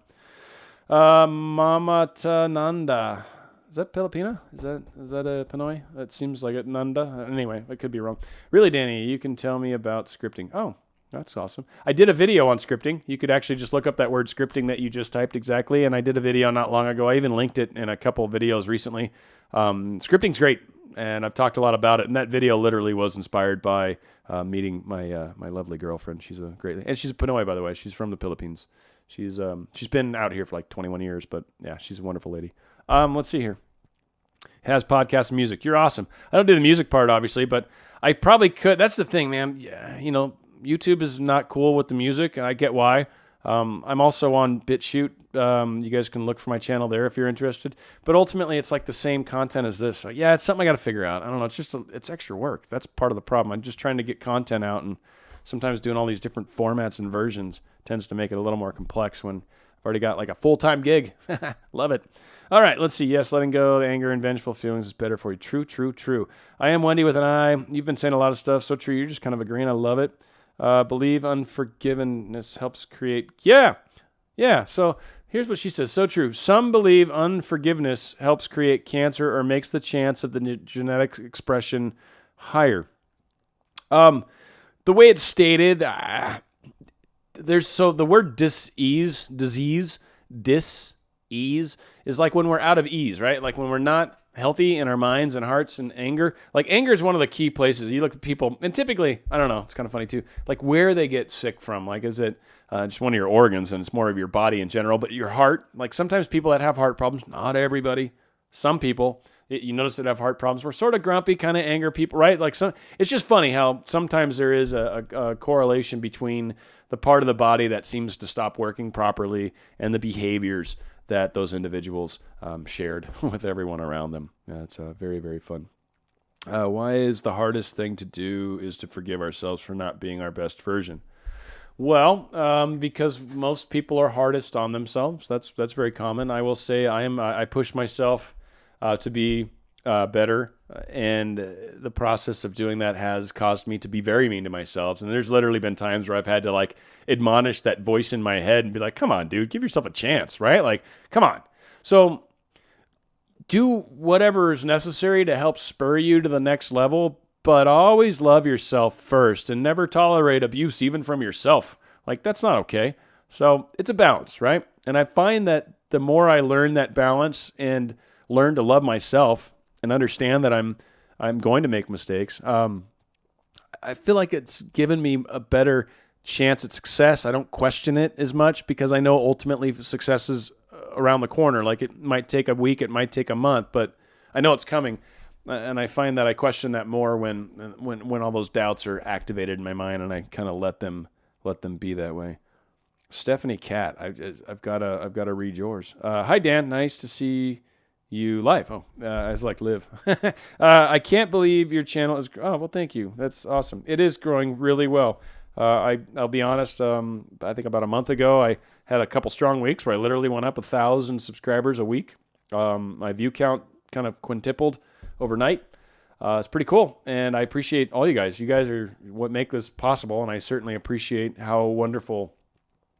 Mama Nanda. Is that Filipina? Is that a Pinoy? That seems like it. Nanda. Anyway, I could be wrong. Really, Danny, you can tell me about scripting. Oh, that's awesome. I did a video on scripting. You could actually just look up that word scripting that you just typed exactly. And I did a video not long ago. I even linked it in a couple of videos recently. Scripting's great. And I've talked a lot about it. And that video literally was inspired by meeting my lovely girlfriend. She's a great, and she's a Pinoy, by the way. She's from the Philippines. She's been out here for like 21 years, but yeah, she's a wonderful lady. Let's see here. Has podcast and music. You're awesome. I don't do the music part, obviously, but I probably could. That's the thing, man. Yeah, YouTube is not cool with the music, and I get why. I'm also on BitChute. You guys can look for my channel there if you're interested. But ultimately, it's like the same content as this. So yeah, it's something I got to figure out. I don't know. It's just it's extra work. That's part of the problem. I'm just trying to get content out, and sometimes doing all these different formats and versions tends to make it a little more complex when I've already got like a full-time gig. Love it. All right, let's see. Yes, letting go of anger and vengeful feelings is better for you. True, true, true. I am Wendy with an I. You've been saying a lot of stuff. So true. You're just kind of agreeing. I love it. Believe unforgiveness helps create. Yeah. So here's what she says. So true. Some believe unforgiveness helps create cancer or makes the chance of the genetic expression higher. The way it's stated, the word disease is like when we're out of ease, right? Like when we're not healthy in our minds and hearts, and anger. Like anger is one of the key places. You look at people, and typically, I don't know, it's kind of funny too, like where they get sick from. Like, is it just one of your organs, and it's more of your body in general, but your heart, like sometimes people that have heart problems, not everybody, some people, you notice that have heart problems, we're sort of grumpy, kind of anger people, right? Like it's just funny how sometimes there is a correlation between the part of the body that seems to stop working properly and the behaviors that those individuals shared with everyone around them. It's very, very fun. Why is the hardest thing to do is to forgive ourselves for not being our best version? Well, because most people are hardest on themselves. That's very common. I will say I push myself to be better, and the process of doing that has caused me to be very mean to myself. And there's literally been times where I've had to like admonish that voice in my head and be like, come on, dude, give yourself a chance, right? Like, come on. So do whatever is necessary to help spur you to the next level, but always love yourself first and never tolerate abuse even from yourself. Like, that's not okay. So it's a balance, right? And I find that the more I learn that balance and learn to love myself and understand that I'm going to make mistakes, I feel like it's given me a better chance at success. I don't question it as much because I know ultimately success is around the corner. Like, it might take a week, it might take a month, but I know it's coming. And I find that I question that more when all those doubts are activated in my mind, and I kind of let them be that way. Stephanie Cat, I've got to read yours. Hi Dan, nice to see you live. I was like live. I can't believe your channel is. Oh well, thank you. That's awesome. It is growing really well. I'll be honest. I think about a month ago, I had a couple strong weeks where I literally went up 1,000 subscribers a week. My view count kind of quintupled overnight. It's pretty cool, and I appreciate all you guys. You guys are what make this possible, and I certainly appreciate how wonderful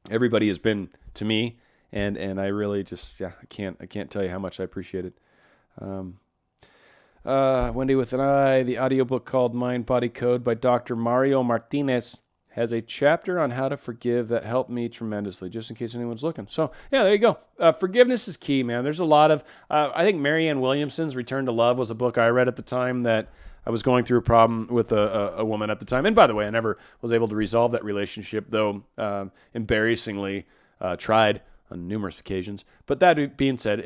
everybody has been to me. And I really just, I can't tell you how much I appreciate it. Wendy with an I, the audiobook called Mind Body Code by Dr. Mario Martinez has a chapter on how to forgive that helped me tremendously, just in case anyone's looking. So, yeah, there you go. Forgiveness is key, man. There's a lot of, I think Marianne Williamson's Return to Love was a book I read at the time that I was going through a problem with a woman at the time. And by the way, I never was able to resolve that relationship, though embarrassingly tried on numerous occasions. But that being said,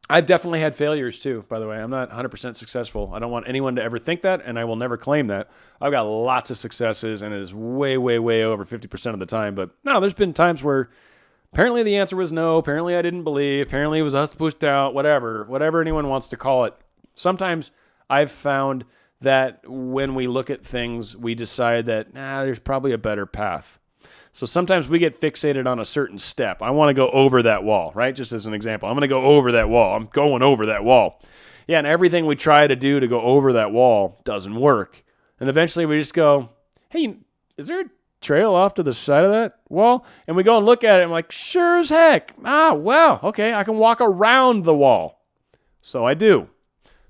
I've definitely had failures too, by the way. I'm not 100% successful. I don't want anyone to ever think that, and I will never claim that. I've got lots of successes, and it is way, way, way over 50% of the time. But no, there's been times where apparently the answer was no, apparently I didn't believe, apparently it was us pushed out, whatever anyone wants to call it. Sometimes I've found that when we look at things, we decide that, there's probably a better path. So sometimes we get fixated on a certain step. I want to go over that wall, right? Just as an example, I'm going to go over that wall. I'm going over that wall. Yeah, and everything we try to do to go over that wall doesn't work. And eventually we just go, hey, is there a trail off to the side of that wall? And we go and look at it, and I'm like, sure as heck. Wow, okay, I can walk around the wall. So I do.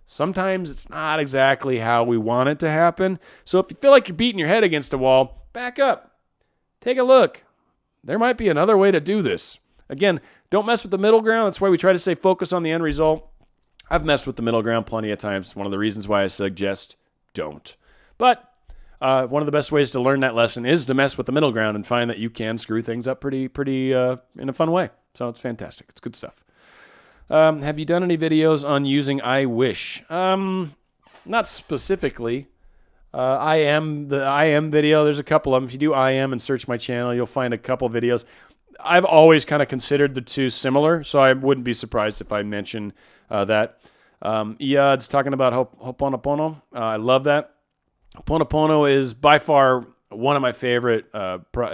Sometimes it's not exactly how we want it to happen. So if you feel like you're beating your head against a wall, back up. Take a look. There might be another way to do this. Again, don't mess with the middle ground. That's why we try to stay focused on the end result. I've messed with the middle ground plenty of times. One of the reasons why I suggest don't. But one of the best ways to learn that lesson is to mess with the middle ground and find that you can screw things up pretty in a fun way. So it's fantastic. It's good stuff. Have you done any videos on using I Wish? Not specifically. I am video. There's a couple of them. If you do I am and search my channel, you'll find a couple videos. I've always kind of considered the two similar, so I wouldn't be surprised if I mention that. Iad's talking about Ho'oponopono. I love that. Ho'oponopono is by far one of my favorite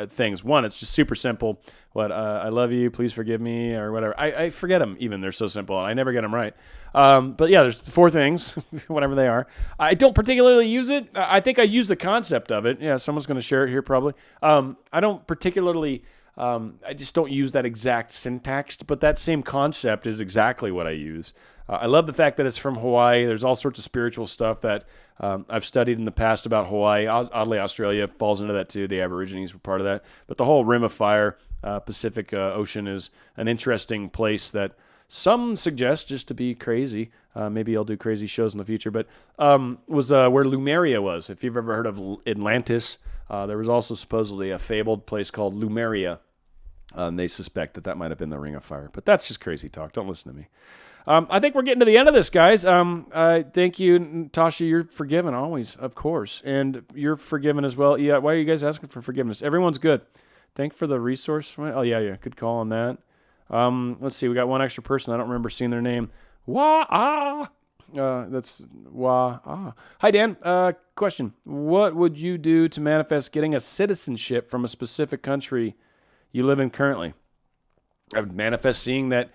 things. One, it's just super simple. I love you, please forgive me, or whatever. I forget them even. They're so simple, and I never get them right. But yeah, there's 4 things, whatever they are. I don't particularly use it. I think I use the concept of it. Yeah, someone's going to share it here probably. I don't particularly... I just don't use that exact syntax, but that same concept is exactly what I use. I love the fact that it's from Hawaii. There's all sorts of spiritual stuff that I've studied in the past about Hawaii. Oddly, Australia falls into that too. The Aborigines were part of that. But the whole Rim of Fire, Pacific Ocean is an interesting place that some suggest just to be crazy. Maybe I'll do crazy shows in the future. But was where Lumeria was. If you've ever heard of Atlantis, there was also supposedly a fabled place called Lumeria. And they suspect that might have been the Ring of Fire. But that's just crazy talk. Don't listen to me. I think we're getting to the end of this, guys. Thank you, Natasha. You're forgiven always, of course. And you're forgiven as well. Yeah, why are you guys asking for forgiveness? Everyone's good. Thank for the resource. Oh, yeah. Good call on that. Let's see. We got one extra person. I don't remember seeing their name. That's Wah. Hi, Dan. Question. What would you do to manifest getting a citizenship from a specific country you live in currently? I would manifest seeing that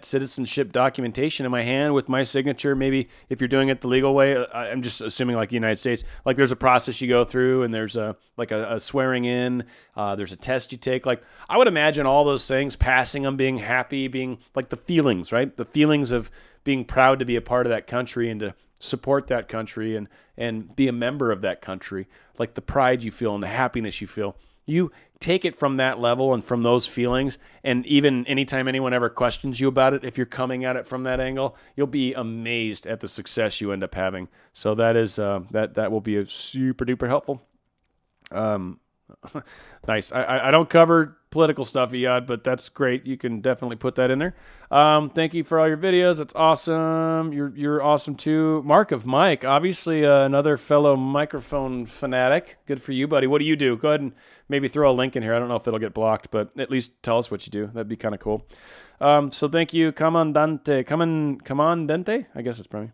citizenship documentation in my hand with my signature. Maybe if you're doing it the legal way, I'm just assuming like the United States, like there's a process you go through and there's a swearing in, there's a test you take. Like I would imagine all those things, passing them, being happy, being like the feelings, right? The feelings of being proud to be a part of that country and to support that country and be a member of that country, like the pride you feel and the happiness you feel. You take it from that level and from those feelings, and even anytime anyone ever questions you about it, if you're coming at it from that angle, you'll be amazed at the success you end up having. So that is that will be a super duper helpful. Nice. I don't cover political stuff, Iad, but that's great. You can definitely put that in there. Thank you for all your videos. That's awesome. You're awesome too. Mark of Mike, obviously another fellow microphone fanatic. Good for you, buddy. What do you do? Go ahead and maybe throw a link in here. I don't know if it'll get blocked, but at least tell us what you do. That'd be kind of cool. So thank you, Commandante. I guess it's probably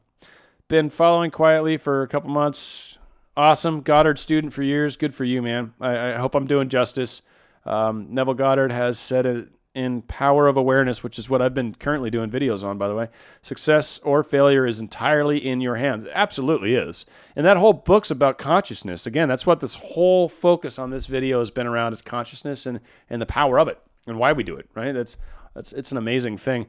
been following quietly for a couple months. Awesome. Goddard student for years. Good for you, man. I hope I'm doing justice. Neville Goddard has said it in Power of Awareness, which is what I've been currently doing videos on, by the way. Success or failure is entirely in your hands. It absolutely is. And that whole book's about consciousness. Again, that's what this whole focus on this video has been around, is consciousness and the power of it and why we do it, right? It's an amazing thing.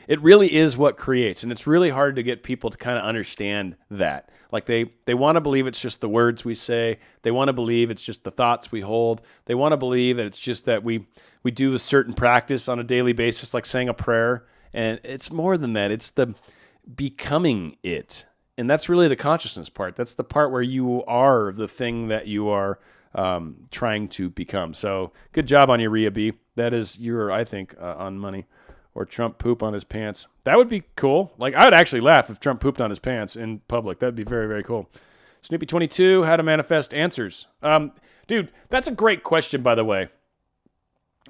It really is what creates, and it's really hard to get people to kind of understand that. Like they want to believe it's just the words we say. They want to believe it's just the thoughts we hold. They want to believe that it's just that we do a certain practice on a daily basis, like saying a prayer. And it's more than that. It's the becoming it. And that's really the consciousness part. That's the part where you are the thing that you are trying to become. So good job on your Rhea B. That is, you're, I think, on money. Or Trump poop on his pants. That would be cool. Like, I would actually laugh if Trump pooped on his pants in public. That'd be very, very cool. Snoopy22, how to manifest answers. Dude, that's a great question, by the way.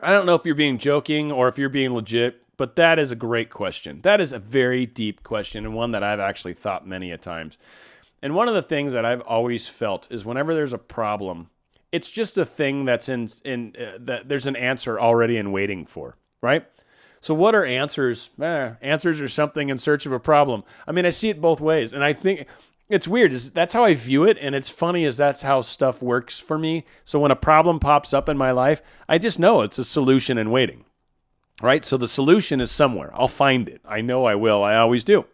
I don't know if you're being joking or if you're being legit, but that is a great question. That is a very deep question and one that I've actually thought many a times. And one of the things that I've always felt is whenever there's a problem, it's just a thing that's that there's an answer already in waiting for, right? So what are answers? Answers are something in search of a problem. I mean, I see it both ways. And I think it's weird. That's how I view it. And it's funny as that's how stuff works for me. So when a problem pops up in my life, I just know it's a solution in waiting, right? So the solution is somewhere. I'll find it. I know I will. I always do.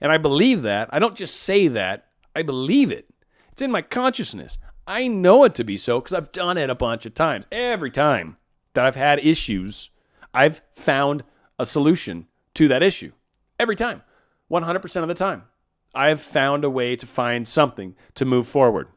And I believe that. I don't just say that. I believe it. It's in my consciousness. I know it to be so because I've done it a bunch of times. Every time that I've had issues, I've found a solution to that issue. Every time. 100% of the time. I've found a way to find something to move forward.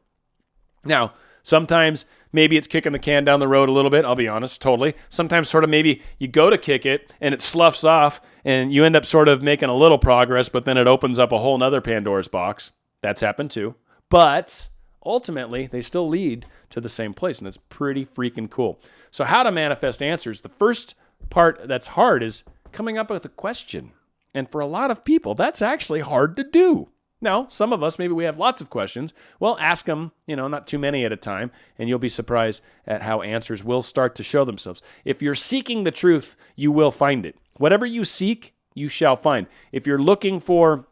Now, sometimes maybe it's kicking the can down the road a little bit. I'll be honest, totally. Sometimes sort of maybe you go to kick it and it sloughs off and you end up sort of making a little progress, but then it opens up a whole nother Pandora's box. That's happened too. But ultimately, they still lead to the same place, and it's pretty freaking cool. So how to manifest answers. The first part that's hard is coming up with a question. And for a lot of people, that's actually hard to do. Now, some of us, maybe we have lots of questions. Well, ask them, not too many at a time, and you'll be surprised at how answers will start to show themselves. If you're seeking the truth, you will find it. Whatever you seek, you shall find. If you're looking for,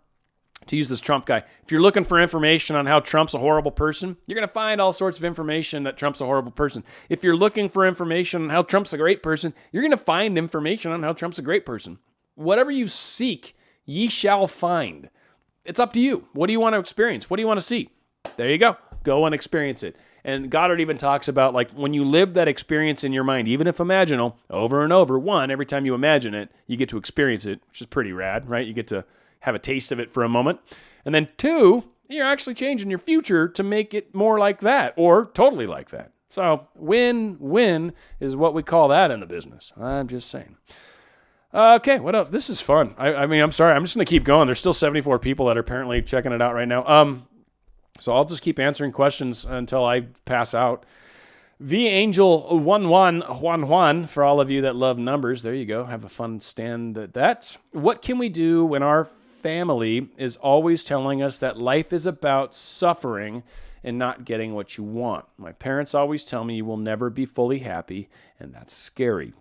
to use this Trump guy, if you're looking for information on how Trump's a horrible person, you're going to find all sorts of information that Trump's a horrible person. If you're looking for information on how Trump's a great person, you're going to find information on how Trump's a great person. Whatever you seek, ye shall find. It's up to you. What do you want to experience? What do you want to see? There you go. Go and experience it. And Goddard even talks about, like, when you live that experience in your mind, even if imaginal, over and over, one, every time you imagine it, you get to experience it, which is pretty rad, right? You get to have a taste of it for a moment. And then two, you're actually changing your future to make it more like that or totally like that. So win-win is what we call that in the business. I'm just saying. Okay, what else? This is fun. I mean, I'm sorry. I'm just going to keep going. There's still 74 people that are apparently checking it out right now. So I'll just keep answering questions until I pass out. VAngel1111, for all of you that love numbers, there you go. Have a fun stand at that. What can we do when our family is always telling us that life is about suffering and not getting what you want? My parents always tell me you will never be fully happy, and that's scary.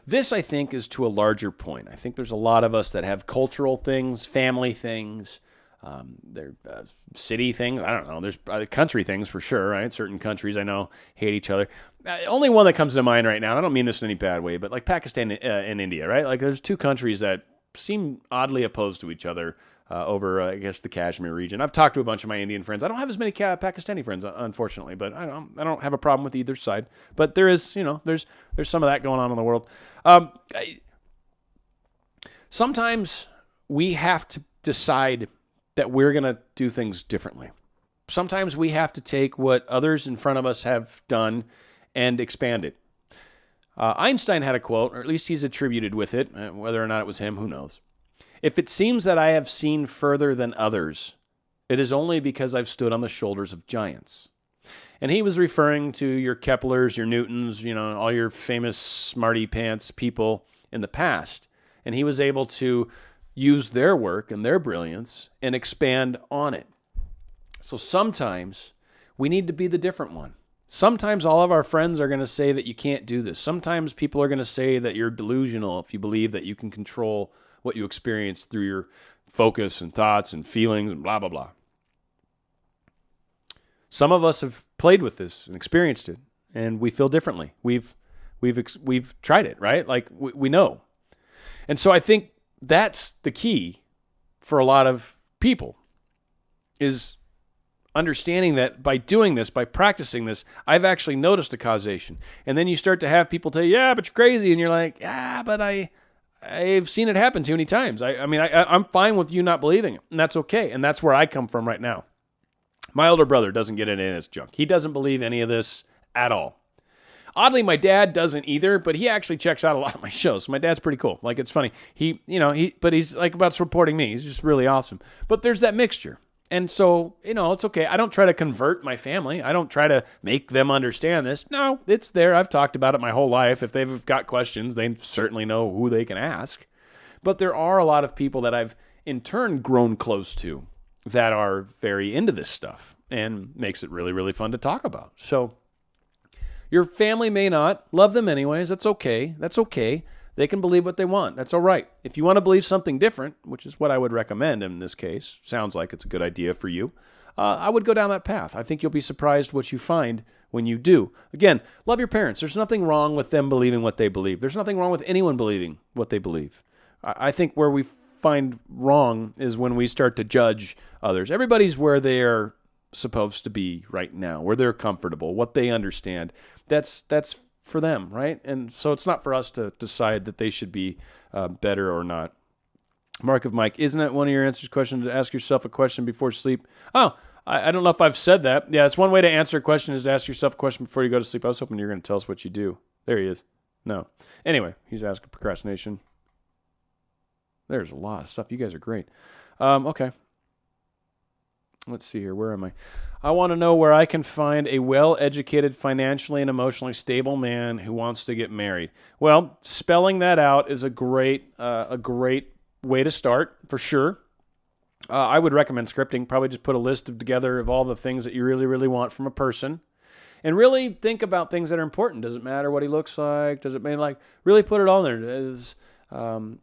This, I think, is to a larger point. I think there's a lot of us that have cultural things, family things, city things. I don't know. There's country things for sure, right? Certain countries I know hate each other. Only one that comes to mind right now, and I don't mean this in any bad way, but like Pakistan and India, right? Like there's two countries that seem oddly opposed to each other over, I guess, the Kashmir region. I've talked to a bunch of my Indian friends. I don't have as many Pakistani friends, unfortunately, but I don't have a problem with either side. But there is, there's some of that going on in the world. Sometimes we have to decide that we're going to do things differently. Sometimes we have to take what others in front of us have done and expand it. Einstein had a quote, or at least he's attributed with it. Whether or not it was him, who knows? If it seems that I have seen further than others, it is only because I've stood on the shoulders of giants. And he was referring to your Keplers, your Newtons, all your famous smarty pants people in the past. And he was able to use their work and their brilliance and expand on it. So sometimes we need to be the different one. Sometimes all of our friends are going to say that you can't do this. Sometimes people are going to say that you're delusional if you believe that you can control what you experience through your focus and thoughts and feelings and blah, blah, blah. Some of us have played with this and experienced it, and we feel differently. We've tried it, right? Like we know. And so I think that's the key for a lot of people is understanding that by doing this, by practicing this, I've actually noticed a causation. And then you start to have people tell you, yeah, but you're crazy. And you're like, yeah, but I've seen it happen too many times. I'm fine with you not believing it, and that's okay. And that's where I come from right now. My older brother doesn't get into this junk. He doesn't believe any of this at all. Oddly, my dad doesn't either, but he actually checks out a lot of my shows. So my dad's pretty cool. Like, it's funny. But he's like about supporting me. He's just really awesome. But there's that mixture. And so, it's okay. I don't try to convert my family. I don't try to make them understand this. No, it's there. I've talked about it my whole life. If they've got questions, they certainly know who they can ask. But there are a lot of people that I've in turn grown close to that are very into this stuff and makes it really, really fun to talk about. So your family may not love them anyways. That's okay. That's okay. They can believe what they want. That's all right. If you want to believe something different, which is what I would recommend in this case, sounds like it's a good idea for you, I would go down that path. I think you'll be surprised what you find when you do. Again, love your parents. There's nothing wrong with them believing what they believe. There's nothing wrong with anyone believing what they believe. I think where we find wrong is when we start to judge others. Everybody's where they're supposed to be right now, where they're comfortable, what they understand. That's for them, right? And so it's not for us to decide that they should be better or not. Mark of Mike, isn't that one of your answers questions to ask yourself a question before sleep? Oh, I don't know if I've said that. Yeah, it's one way to answer a question is to ask yourself a question before you go to sleep. I was hoping you were going to tell us what you do. There he is. No. Anyway, he's asking procrastination. There's a lot of stuff. You guys are great. Okay. Let's see here. Where am I? I want to know where I can find a well-educated, financially and emotionally stable man who wants to get married. Well, spelling that out is a great way to start for sure. I would recommend scripting. Probably just put a list together of all the things that you really, really want from a person. And really think about things that are important. Does it matter what he looks like? Does it matter, really put it all in there? Is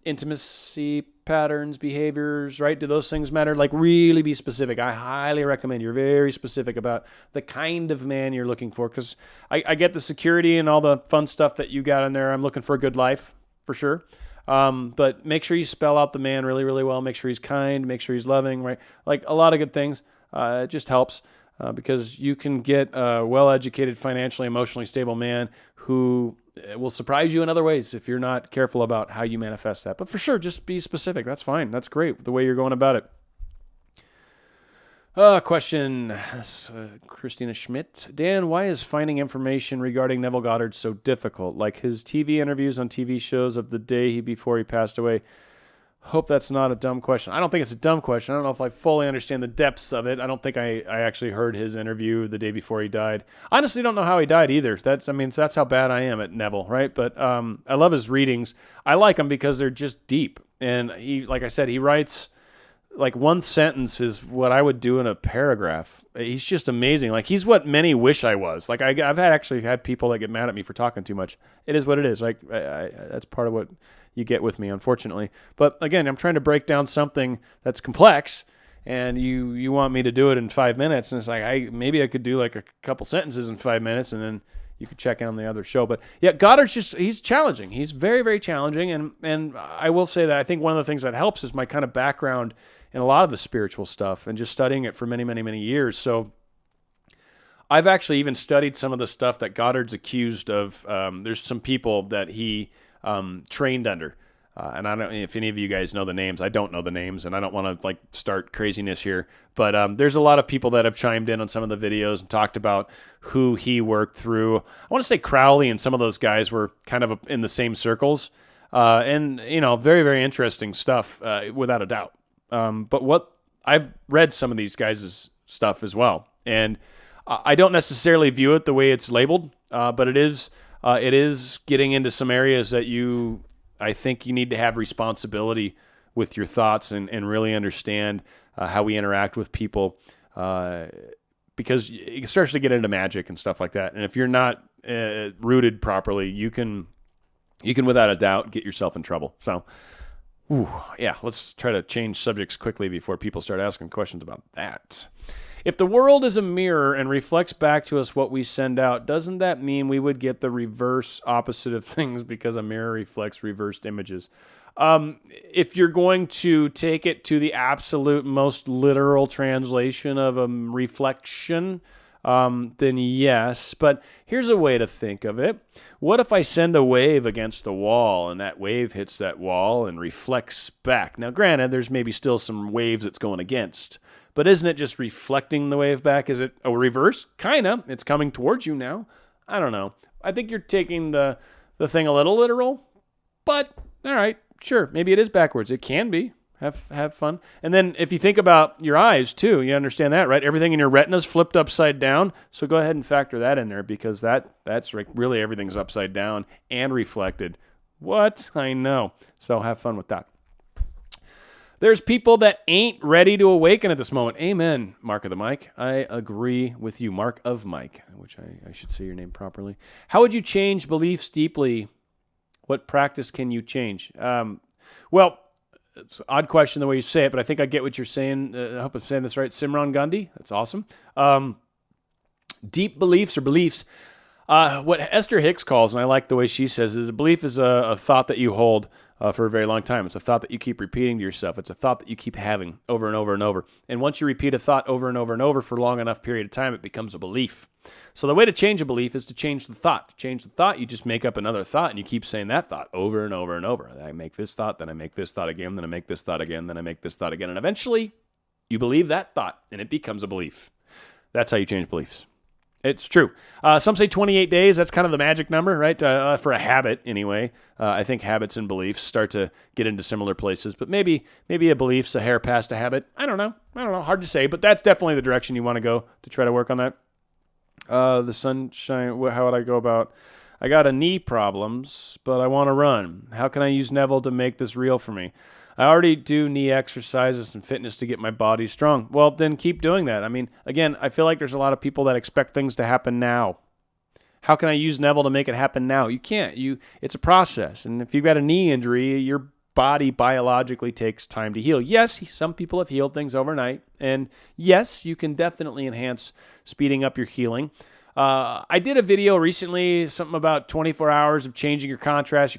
intimacy patterns, behaviors, right? Do those things matter? Really be specific. I highly recommend you're very specific about the kind of man you're looking for, because I get the security and all the fun stuff that you got in there. I'm looking for a good life, for sure. But make sure you spell out the man really, really well. Make sure he's kind. Make sure he's loving, right? A lot of good things. It just helps. Because you can get a well-educated, financially, emotionally stable man who will surprise you in other ways if you're not careful about how you manifest that. But for sure, just be specific. That's fine. That's great, the way you're going about it. Question, Christina Schmidt. Dan, why is finding information regarding Neville Goddard so difficult? Like his TV interviews on TV shows of the day before he passed away. Hope that's not a dumb question. I don't think it's a dumb question. I don't know if I fully understand the depths of it. I don't think I actually heard his interview the day before he died. Honestly, don't know how he died either. That's how bad I am at Neville, right? But I love his readings. I like them because they're just deep. And he, like I said, he writes one sentence is what I would do in a paragraph. He's just amazing. He's what many wish I was. I've actually had people that get mad at me for talking too much. It is what it is. That's part of what you get with me, unfortunately. But again, I'm trying to break down something that's complex, and you want me to do it in 5 minutes, and it's maybe I could do a couple sentences in 5 minutes, and then you could check in on the other show. But yeah, Goddard's he's challenging. He's very, very challenging, and I will say that I think one of the things that helps is my kind of background in a lot of the spiritual stuff and just studying it for many, many, many years. So I've actually even studied some of the stuff that Goddard's accused of. There's some people that he trained under. And I don't know if any of you guys know the names. I don't know the names, and I don't want to start craziness here. But there's a lot of people that have chimed in on some of the videos and talked about who he worked through. I want to say Crowley and some of those guys were kind of in the same circles. And, very, very interesting stuff, without a doubt. But what I've read some of these guys' stuff as well. And I don't necessarily view it the way it's labeled, but it is getting into some areas that I think you need to have responsibility with your thoughts and really understand how we interact with people, because it starts to get into magic and stuff like that. And if you're not rooted properly, you can without a doubt get yourself in trouble. So, let's try to change subjects quickly before people start asking questions about that. If the world is a mirror and reflects back to us what we send out, doesn't that mean we would get the reverse opposite of things because a mirror reflects reversed images? If you're going to take it to the absolute most literal translation of a reflection, then yes. But here's a way to think of it. What if I send a wave against the wall and that wave hits that wall and reflects back? Now, granted, there's maybe still some waves it's going against. But isn't it just reflecting the wave back? Is it a reverse? Kinda. It's coming towards you now. I don't know. I think you're taking the thing a little literal. But, all right, sure. Maybe it is backwards. It can be. Have fun. And then if you think about your eyes, too, you understand that, right? Everything in your retina is flipped upside down. So go ahead and factor that in there, because that's really everything's upside down and reflected. What? I know. So have fun with that. There's people that ain't ready to awaken at this moment. Amen, Mark of the Mike. I agree with you, Mark of Mike, which I should say your name properly. How would you change beliefs deeply? What practice can you change? Well, it's an odd question the way you say it, but I think I get what you're saying. I hope I'm saying this right. Simran Gandhi. That's awesome. Deep beliefs or beliefs. What Esther Hicks calls, and I like the way she says, is a belief is a thought that you hold for a very long time. It's a thought that you keep repeating to yourself. It's a thought that you keep having over and over and over. And once you repeat a thought over and over and over for a long enough period of time, it becomes a belief. So the way to change a belief is to change the thought. To change the thought, you just make up another thought, and you keep saying that thought over and over and over. I make this thought, then I make this thought again, then I make this thought again, then I make this thought again. And eventually, you believe that thought, and it becomes a belief. That's how you change beliefs. It's true. Some say 28 days. That's kind of the magic number, right? For a habit, anyway. I think habits and beliefs start to get into similar places. But maybe a belief's a hair past a habit. I don't know. Hard to say. But that's definitely the direction you want to go to try to work on that. The sunshine. How would I go about? I got a knee problems, but I want to run. How can I use Neville to make this real for me? I already do knee exercises and fitness to get my body strong. Well, then keep doing that. I mean, again, I feel like there's a lot of people that expect things to happen now. How can I use Neville to make it happen now? You can't. It's a process. And if you've got a knee injury, your body biologically takes time to heal. Yes, some people have healed things overnight. And yes, you can definitely enhance speeding up your healing. I did a video recently, something about 24 hours of changing your contrast,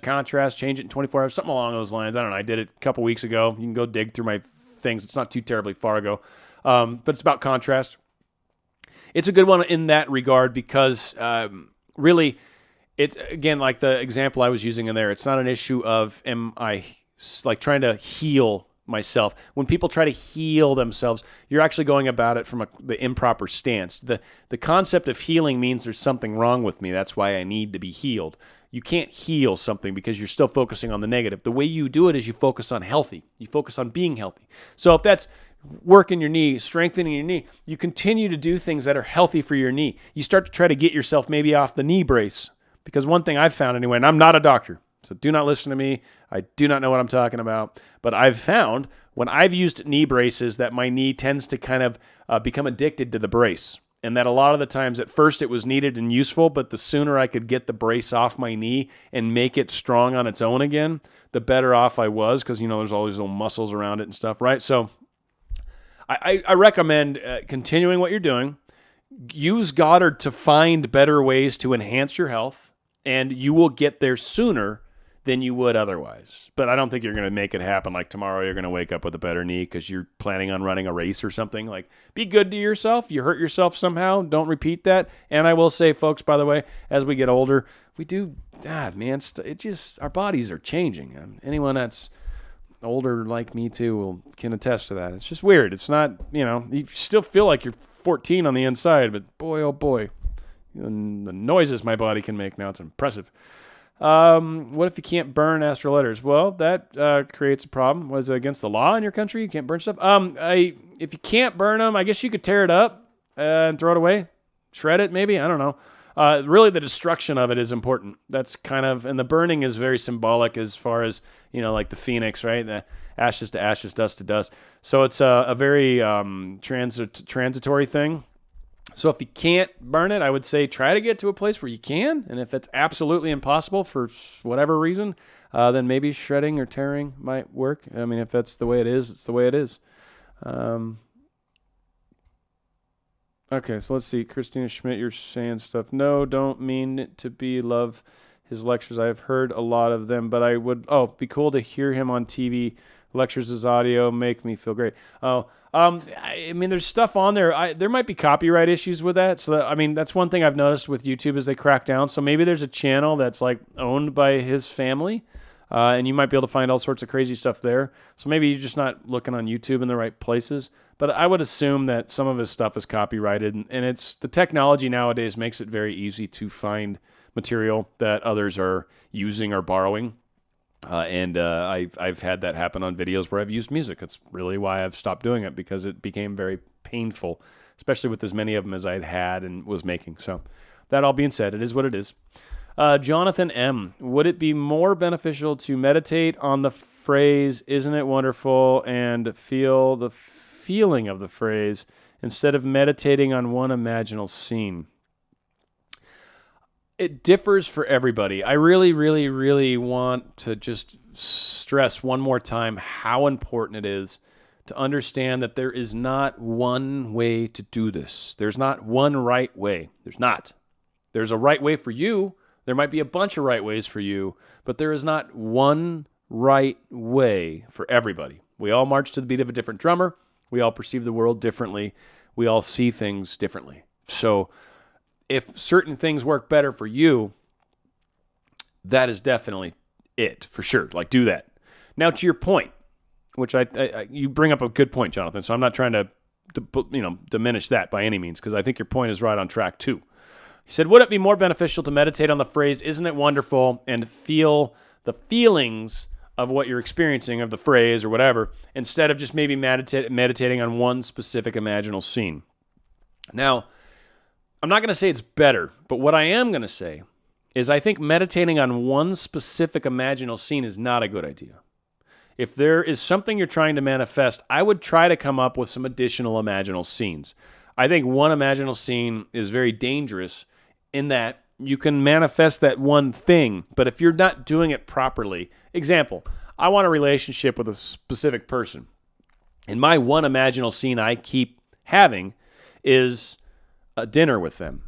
change it in 24 hours, something along those lines. I don't know. I did it a couple weeks ago. You can go dig through my things. It's not too terribly far ago. But it's about contrast. It's a good one in that regard because really, it's, again, like the example I was using in there, it's not an issue of am I like trying to heal myself. When people try to heal themselves, you're actually going about it from the improper stance. The concept of healing means there's something wrong with me. That's why I need to be healed. You can't heal something because you're still focusing on the negative. The way you do it is you focus on healthy. You focus on being healthy. So if that's working your knee, strengthening your knee, you continue to do things that are healthy for your knee. You start to try to get yourself maybe off the knee brace. Because one thing I've found anyway, and I'm not a doctor, so do not listen to me. I do not know what I'm talking about. But I've found when I've used knee braces that my knee tends to kind of become addicted to the brace. And that a lot of the times at first it was needed and useful, but the sooner I could get the brace off my knee and make it strong on its own again, the better off I was because, there's all these little muscles around it and stuff, right? So I recommend continuing what you're doing. Use Goddard to find better ways to enhance your health, and you will get there sooner than you would otherwise. But I don't think you're going to make it happen like tomorrow you're going to wake up with a better knee because you're planning on running a race or something. Like, be good to yourself. You hurt yourself somehow, don't repeat that. And I will say, folks, by the way, as we get older, we do, God, man, our bodies are changing. Anyone that's older like me too can attest to that. It's just weird. It's not, you still feel like you're 14 on the inside, but boy, oh boy, the noises my body can make now, it's impressive. What if you can't burn astral letters? Well, that creates a problem. Was it against the law in your country? You can't burn stuff? If you can't burn them, I guess you could tear it up and throw it away. Shred it, maybe? I don't know. Really, the destruction of it is important. That's kind of, and the burning is very symbolic as far as, like the phoenix, right? The ashes to ashes, dust to dust. So it's a very transitory thing. So if you can't burn it, I would say try to get to a place where you can. And if it's absolutely impossible for whatever reason, then maybe shredding or tearing might work. I mean, if that's the way it is, it's the way it is. Okay, so let's see. Christina Schmidt, you're saying stuff. No, don't mean it to be love his lectures. I've heard a lot of them, but I would, be cool to hear him on TV. Lectures his audio make me feel great. I mean, there's stuff on there. There might be copyright issues with that. So, that's one thing I've noticed with YouTube is they crack down. So maybe there's a channel that's like owned by his family, and you might be able to find all sorts of crazy stuff there. So maybe you're just not looking on YouTube in the right places. But I would assume that some of his stuff is copyrighted, and it's the technology nowadays makes it very easy to find material that others are using or borrowing. I've had that happen on videos where I've used music. That's really why I've stopped doing it, because it became very painful, especially with as many of them as I'd had and was making. So that all being said, it is what it is. Jonathan M., would it be more beneficial to meditate on the phrase, isn't it wonderful, and feel the feeling of the phrase instead of meditating on one imaginal scene? It differs for everybody. I really, really, really want to just stress one more time how important it is to understand that there is not one way to do this. There's not one right way. There's not. There's a right way for you. There might be a bunch of right ways for you, but there is not one right way for everybody. We all march to the beat of a different drummer. We all perceive the world differently. We all see things differently. So if certain things work better for you, that is definitely it, for sure. Like, do that. Now, to your point, which you bring up a good point, Jonathan, so I'm not trying to diminish that by any means, because I think your point is right on track, too. He said, would it be more beneficial to meditate on the phrase, isn't it wonderful, and feel the feelings of what you're experiencing of the phrase or whatever, instead of just maybe meditating on one specific imaginal scene? Now, I'm not going to say it's better, but what I am going to say is I think meditating on one specific imaginal scene is not a good idea. If there is something you're trying to manifest, I would try to come up with some additional imaginal scenes. I think one imaginal scene is very dangerous in that you can manifest that one thing, but if you're not doing it properly, example, I want a relationship with a specific person, and my one imaginal scene I keep having is a dinner with them.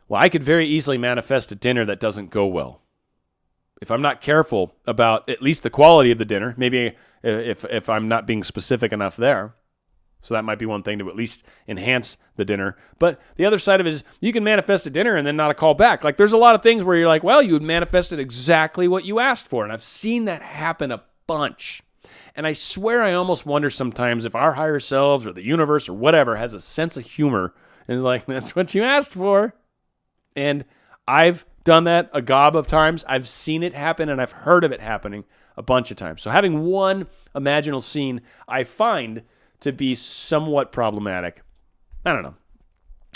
Well, I could very easily manifest a dinner that doesn't go well. If I'm not careful about at least the quality of the dinner, maybe if I'm not being specific enough there, so that might be one thing to at least enhance the dinner. But the other side of it is you can manifest a dinner and then not a call back. Like there's a lot of things where you're like, well, you manifested exactly what you asked for. And I've seen that happen a bunch. And I swear I almost wonder sometimes if our higher selves or the universe or whatever has a sense of humor and is like, that's what you asked for. And I've done that a gob of times. I've seen it happen and I've heard of it happening a bunch of times. So having one imaginal scene, I find to be somewhat problematic. I don't know.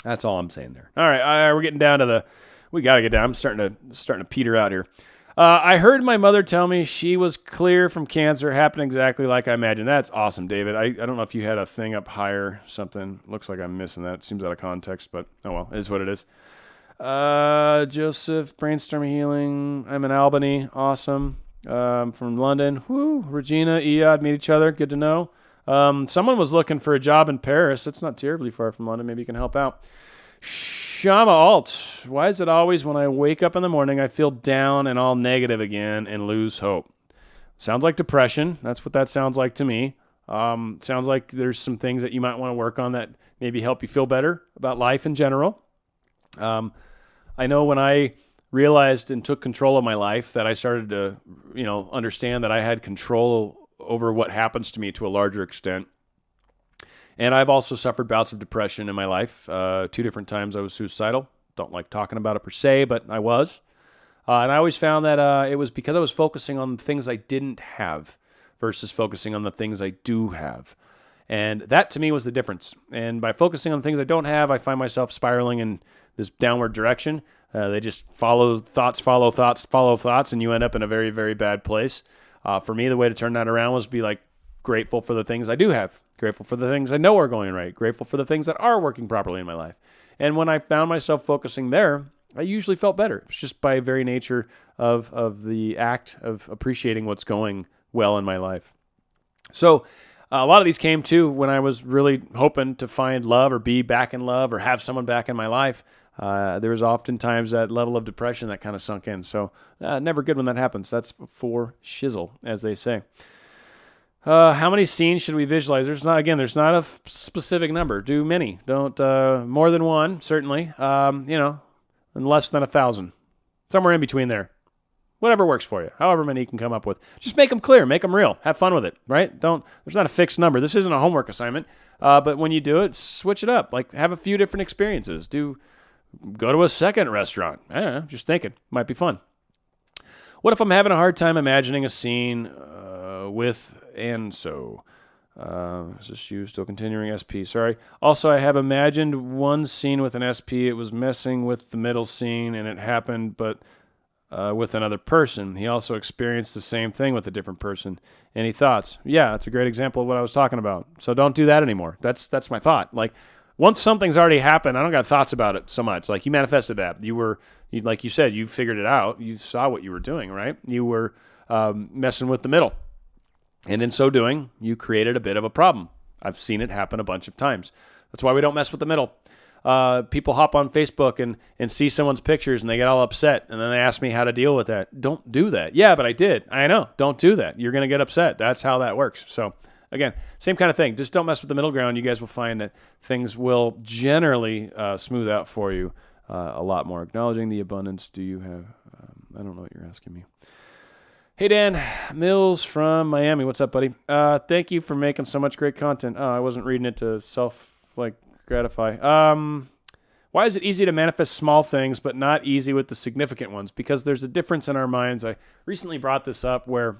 That's all I'm saying there. All right, we're getting down to we got to get down. I'm starting to peter out here. I heard my mother tell me she was clear from cancer. Happened exactly like I imagined. That's awesome, David. I don't know if you had a thing up higher, something. Looks like I'm missing that. Seems out of context, but oh well, it is what it is. Joseph, brainstorm healing. I'm in Albany. Awesome. From London. Woo. Regina, Iyad, meet each other. Good to know. Someone was looking for a job in Paris. It's not terribly far from London. Maybe you can help out. Shama Alt. Why is it always when I wake up in the morning, I feel down and all negative again and lose hope? Sounds like depression. That's what that sounds like to me. Sounds like there's some things that you might want to work on that maybe help you feel better about life in general. I know when I realized and took control of my life that I started to, understand that I had control over what happens to me to a larger extent. And I've also suffered bouts of depression in my life. 2 different times I was suicidal. Don't like talking about it per se, but I was. And I always found that it was because I was focusing on the things I didn't have versus focusing on the things I do have. And that to me was the difference. And by focusing on things I don't have, I find myself spiraling in this downward direction. They just follow thoughts, and you end up in a very, very bad place. For me, the way to turn that around was to be like grateful for the things I do have, grateful for the things I know are going right, grateful for the things that are working properly in my life. And when I found myself focusing there, I usually felt better. It's just by very nature of the act of appreciating what's going well in my life. So a lot of these came too when I was really hoping to find love or be back in love or have someone back in my life. There was oftentimes that level of depression that kind of sunk in. So never good when that happens. That's for shizzle, as they say. How many scenes should we visualize? There's not a specific number. Do many. Don't, more than one, certainly. And less than 1,000. Somewhere in between there. Whatever works for you. However many you can come up with. Just make them clear. Make them real. Have fun with it, right? There's not a fixed number. This isn't a homework assignment. But when you do it, switch it up. Like, have a few different experiences. Go to a second restaurant. I don't know. Just thinking. Might be fun. What if I'm having a hard time imagining a scene with Anso? Is this you still continuing SP? Sorry. Also, I have imagined one scene with an SP. It was messing with the middle scene, and it happened, but with another person. He also experienced the same thing with a different person. Any thoughts? Yeah, that's a great example of what I was talking about. So don't do that anymore. That's my thought. Like, once something's already happened, I don't got thoughts about it so much. Like, you manifested that. Like you said, you figured it out. You saw what you were doing, right? You were messing with the middle. And in so doing, you created a bit of a problem. I've seen it happen a bunch of times. That's why we don't mess with the middle. People hop on Facebook and see someone's pictures and they get all upset. And then they ask me how to deal with that. Don't do that. Yeah, but I did. I know. Don't do that. You're going to get upset. That's how that works. So again, same kind of thing. Just don't mess with the middle ground. You guys will find that things will generally smooth out for you a lot more. Acknowledging the abundance. Do you have, I don't know what you're asking me. Hey, Dan Mills from Miami. What's up, buddy? Thank you for making so much great content. Oh, I wasn't reading it to gratify. Why Why is it easy to manifest small things, but not easy with the significant ones? Because there's a difference in our minds. I recently brought this up where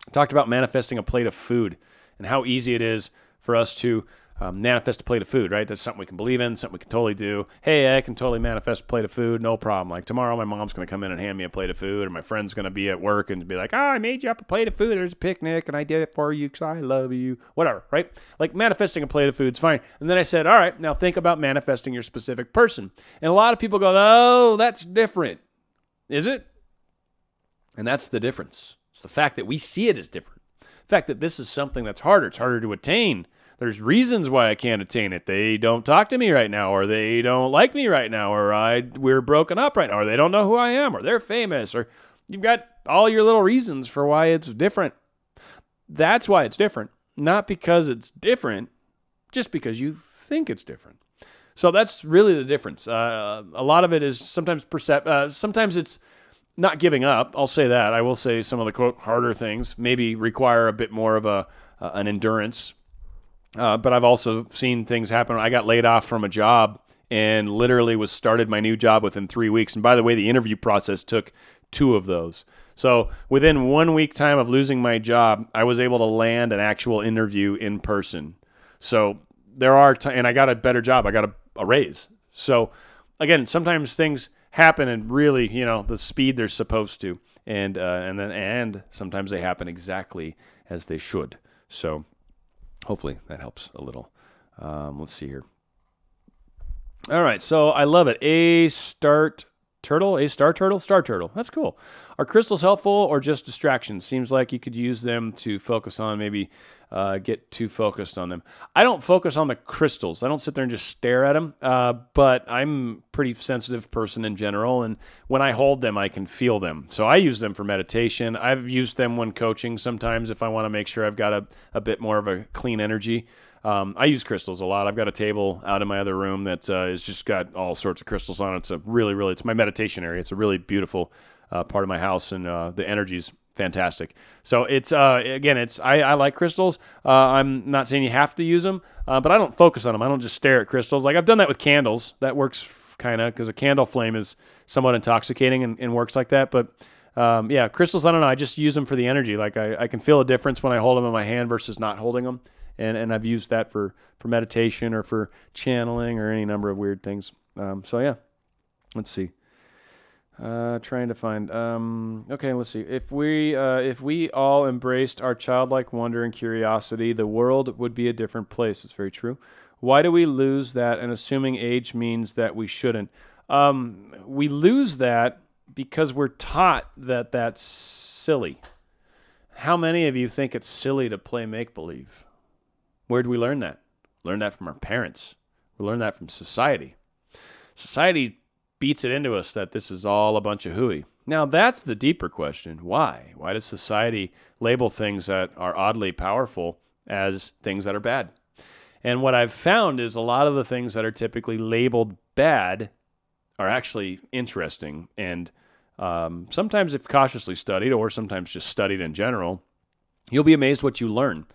I talked about manifesting a plate of food and how easy it is for us to manifest a plate of food, right? That's something we can believe in, something we can totally do. Hey, I can totally manifest a plate of food, no problem. Like tomorrow, my mom's going to come in and hand me a plate of food, or my friend's going to be at work and be like, I made you up a plate of food. There's a picnic, and I did it for you because I love you. Whatever, right? Like manifesting a plate of food is fine. And then I said, all right, now think about manifesting your specific person. And a lot of people go, oh, that's different. Is it? And that's the difference. It's the fact that we see it as different. The fact that this is something that's harder. It's harder to attain. There's reasons why I can't attain it. They don't talk to me right now, or they don't like me right now, or we're broken up right now, or they don't know who I am, or they're famous, or you've got all your little reasons for why it's different. That's why it's different. Not because it's different, just because you think it's different. So that's really the difference. A lot of it is sometimes sometimes it's not giving up. I'll say that. I will say some of the quote harder things maybe require a bit more of an endurance. But I've also seen things happen. I got laid off from a job and literally started my new job within 3 weeks. And by the way, the interview process took 2 of those. So within 1 week time of losing my job, I was able to land an actual interview in person. So there are, and I got a better job. I got a raise. So again, sometimes things happen and really, the speed they're supposed to, and sometimes they happen exactly as they should. So hopefully that helps a little. Let's see here. All right, so I love it. A star turtle. That's cool. Are crystals helpful or just distractions? Seems like you could use them to focus on, maybe get too focused on them. I don't focus on the crystals. I don't sit there and just stare at them, but I'm a pretty sensitive person in general, and when I hold them, I can feel them. So I use them for meditation. I've used them when coaching sometimes if I want to make sure I've got a bit more of a clean energy. I use crystals a lot. I've got a table out in my other room that is just got all sorts of crystals on it. It's it's my meditation area. It's a really beautiful part of my house, and the energy's fantastic. So it's I like crystals. I'm not saying you have to use them, but I don't focus on them. I don't just stare at crystals. Like I've done that with candles. That works kind of because a candle flame is somewhat intoxicating and works like that. But crystals, I don't know. I just use them for the energy. Like I can feel a difference when I hold them in my hand versus not holding them. And I've used that for meditation or for channeling or any number of weird things. Let's see. Trying to find. Okay, let's see. If we all embraced our childlike wonder and curiosity, the world would be a different place. It's very true. Why do we lose that? And assuming age means that we shouldn't. We lose that because we're taught that that's silly. How many of you think it's silly to play make-believe? Where did we learn that? Learn that from our parents. We learn that from society. Society beats it into us that this is all a bunch of hooey. Now, that's the deeper question. Why? Why does society label things that are oddly powerful as things that are bad? And what I've found is a lot of the things that are typically labeled bad are actually interesting. And sometimes if cautiously studied, or sometimes just studied in general, you'll be amazed what you learn.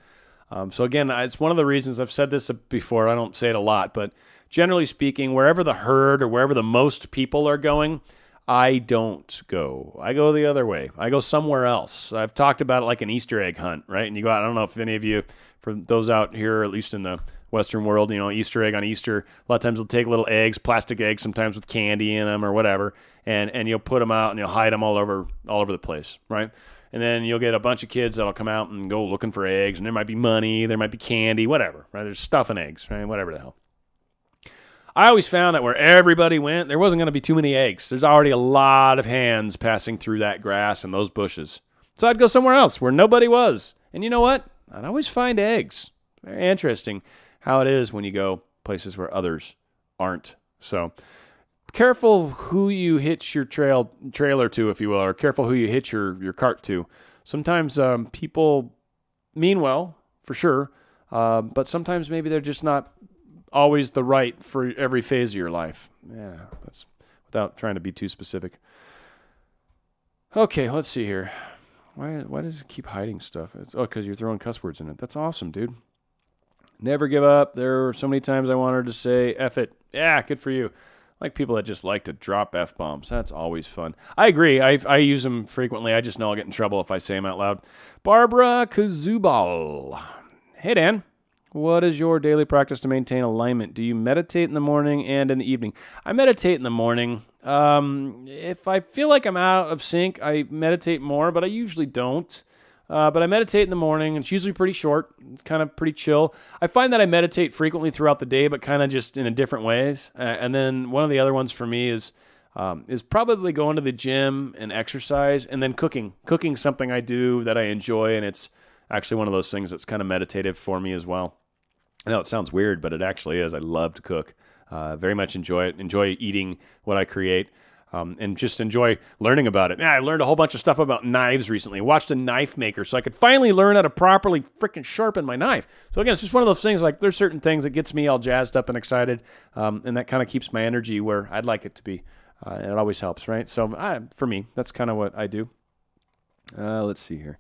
So again, it's one of the reasons I've said this before. I don't say it a lot, but generally speaking, wherever the herd or wherever the most people are going, I don't go. I go the other way. I go somewhere else. I've talked about it like an Easter egg hunt, right? And you go out, I don't know if any of you, for those out here, at least in the Western world, Easter egg on Easter, a lot of times they'll take little eggs, plastic eggs, sometimes with candy in them or whatever, and you'll put them out and you'll hide them all over the place, right? And then you'll get a bunch of kids that'll come out and go looking for eggs, and there might be money, there might be candy, whatever, right? There's stuff in eggs, right? Whatever the hell. I always found that where everybody went, there wasn't going to be too many eggs. There's already a lot of hands passing through that grass and those bushes. So I'd go somewhere else where nobody was. And you know what? I'd always find eggs. Very interesting how it is when you go places where others aren't. So careful who you hitch your trailer to, if you will, or careful who you hitch your cart to. Sometimes people mean well, for sure, but sometimes maybe they're just not always the right for every phase of your life. Yeah, that's without trying to be too specific. Okay, let's see here. Why does it keep hiding stuff? Because you're throwing cuss words in it. That's awesome, dude. Never give up. There were so many times I wanted to say, F it. Yeah, good for you. like people that just like to drop F-bombs. That's always fun. I agree. I use them frequently. I just know I'll get in trouble if I say them out loud. Barbara Kazubal. Hey, Dan. What is your daily practice to maintain alignment? Do you meditate in the morning and in the evening? I meditate in the morning. If I feel like I'm out of sync, I meditate more, but I usually don't. But I meditate in the morning. It's usually pretty short, kind of pretty chill. I find that I meditate frequently throughout the day, but kind of just in a different ways. And then one of the other ones for me is probably going to the gym and exercise, and then cooking. Cooking's something I do that I enjoy, and it's actually one of those things that's kind of meditative for me as well. I know it sounds weird, but it actually is. I love to cook. Very much enjoy it. Enjoy eating what I create. And just enjoy learning about it. Yeah, I learned a whole bunch of stuff about knives recently. Watched a knife maker so I could finally learn how to properly freaking sharpen my knife. So again, it's just one of those things, like there's certain things that gets me all jazzed up and excited, and that kind of keeps my energy where I'd like it to be. And it always helps, right? So for me, that's kind of what I do. Let's see here.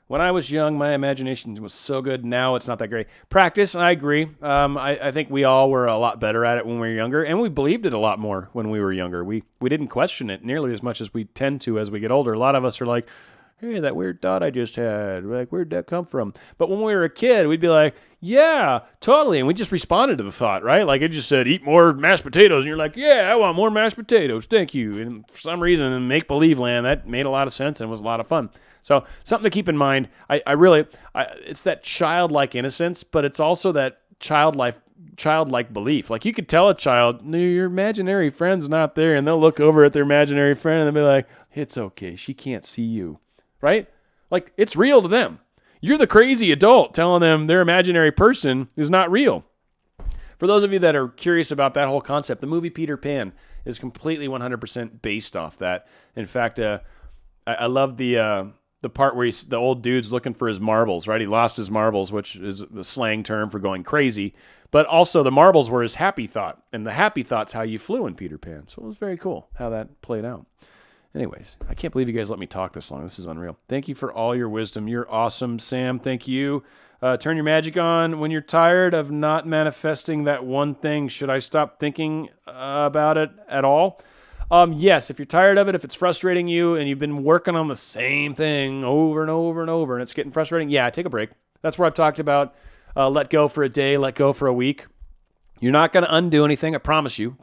When I was young, my imagination was so good. Now it's not that great. Practice, I agree. I think we all were a lot better at it when we were younger, and we believed it a lot more when we were younger. We didn't question it nearly as much as we tend to as we get older. A lot of us are like, hey, that weird thought I just had, like, where'd that come from? But when we were a kid, we'd be like, yeah, totally. And we just responded to the thought, right? Like it just said, eat more mashed potatoes. And you're like, yeah, I want more mashed potatoes. Thank you. And for some reason, in make-believe land, that made a lot of sense and was a lot of fun. So something to keep in mind. I really, it's that childlike innocence, but it's also that childlike belief. Like you could tell a child, no, your imaginary friend's not there, and they'll look over at their imaginary friend and they'll be like, it's okay, she can't see you, right? Like it's real to them. You're the crazy adult telling them their imaginary person is not real. For those of you that are curious about that whole concept, the movie Peter Pan is completely 100% based off that. In fact, I love the part where the old dude's looking for his marbles, right? He lost his marbles, which is the slang term for going crazy. But also the marbles were his happy thought, and the happy thought's how you flew in Peter Pan. So it was very cool how that played out. Anyways, I can't believe you guys let me talk this long. This is unreal. Thank you for all your wisdom. You're awesome, Sam. Thank you. Turn your magic on when you're tired of not manifesting that one thing. Should I stop thinking about it at all? Yes, if you're tired of it, if it's frustrating you and you've been working on the same thing over and over and over and it's getting frustrating, yeah, take a break. That's where I've talked about let go for a day, let go for a week. You're not going to undo anything, I promise you.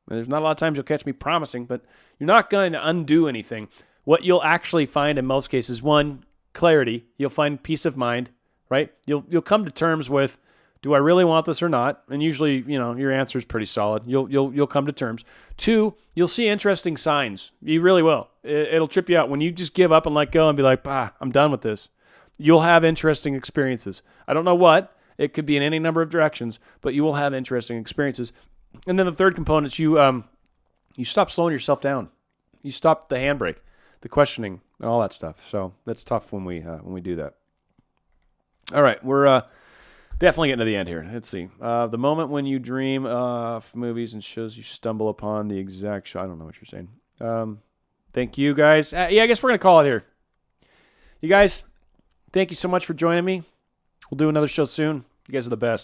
There's not a lot of times you'll catch me promising, but you're not going to undo anything. What you'll actually find in most cases, one, clarity. You'll find peace of mind, right? You'll come to terms with, do I really want this or not? And usually, your answer is pretty solid. You'll come to terms. Two, you'll see interesting signs. You really will. It'll trip you out when you just give up and let go and be like, I'm done with this. You'll have interesting experiences. I don't know what. It could be in any number of directions, but you will have interesting experiences. And then the third component is you stop slowing yourself down. You stop the handbrake, the questioning, and all that stuff. So that's tough when we do that. All right, we're definitely getting to the end here. Let's see. The moment when you dream of movies and shows you stumble upon the exact show. I don't know what you're saying. Thank you, guys. I guess we're going to call it here. You guys, thank you so much for joining me. We'll do another show soon. You guys are the best.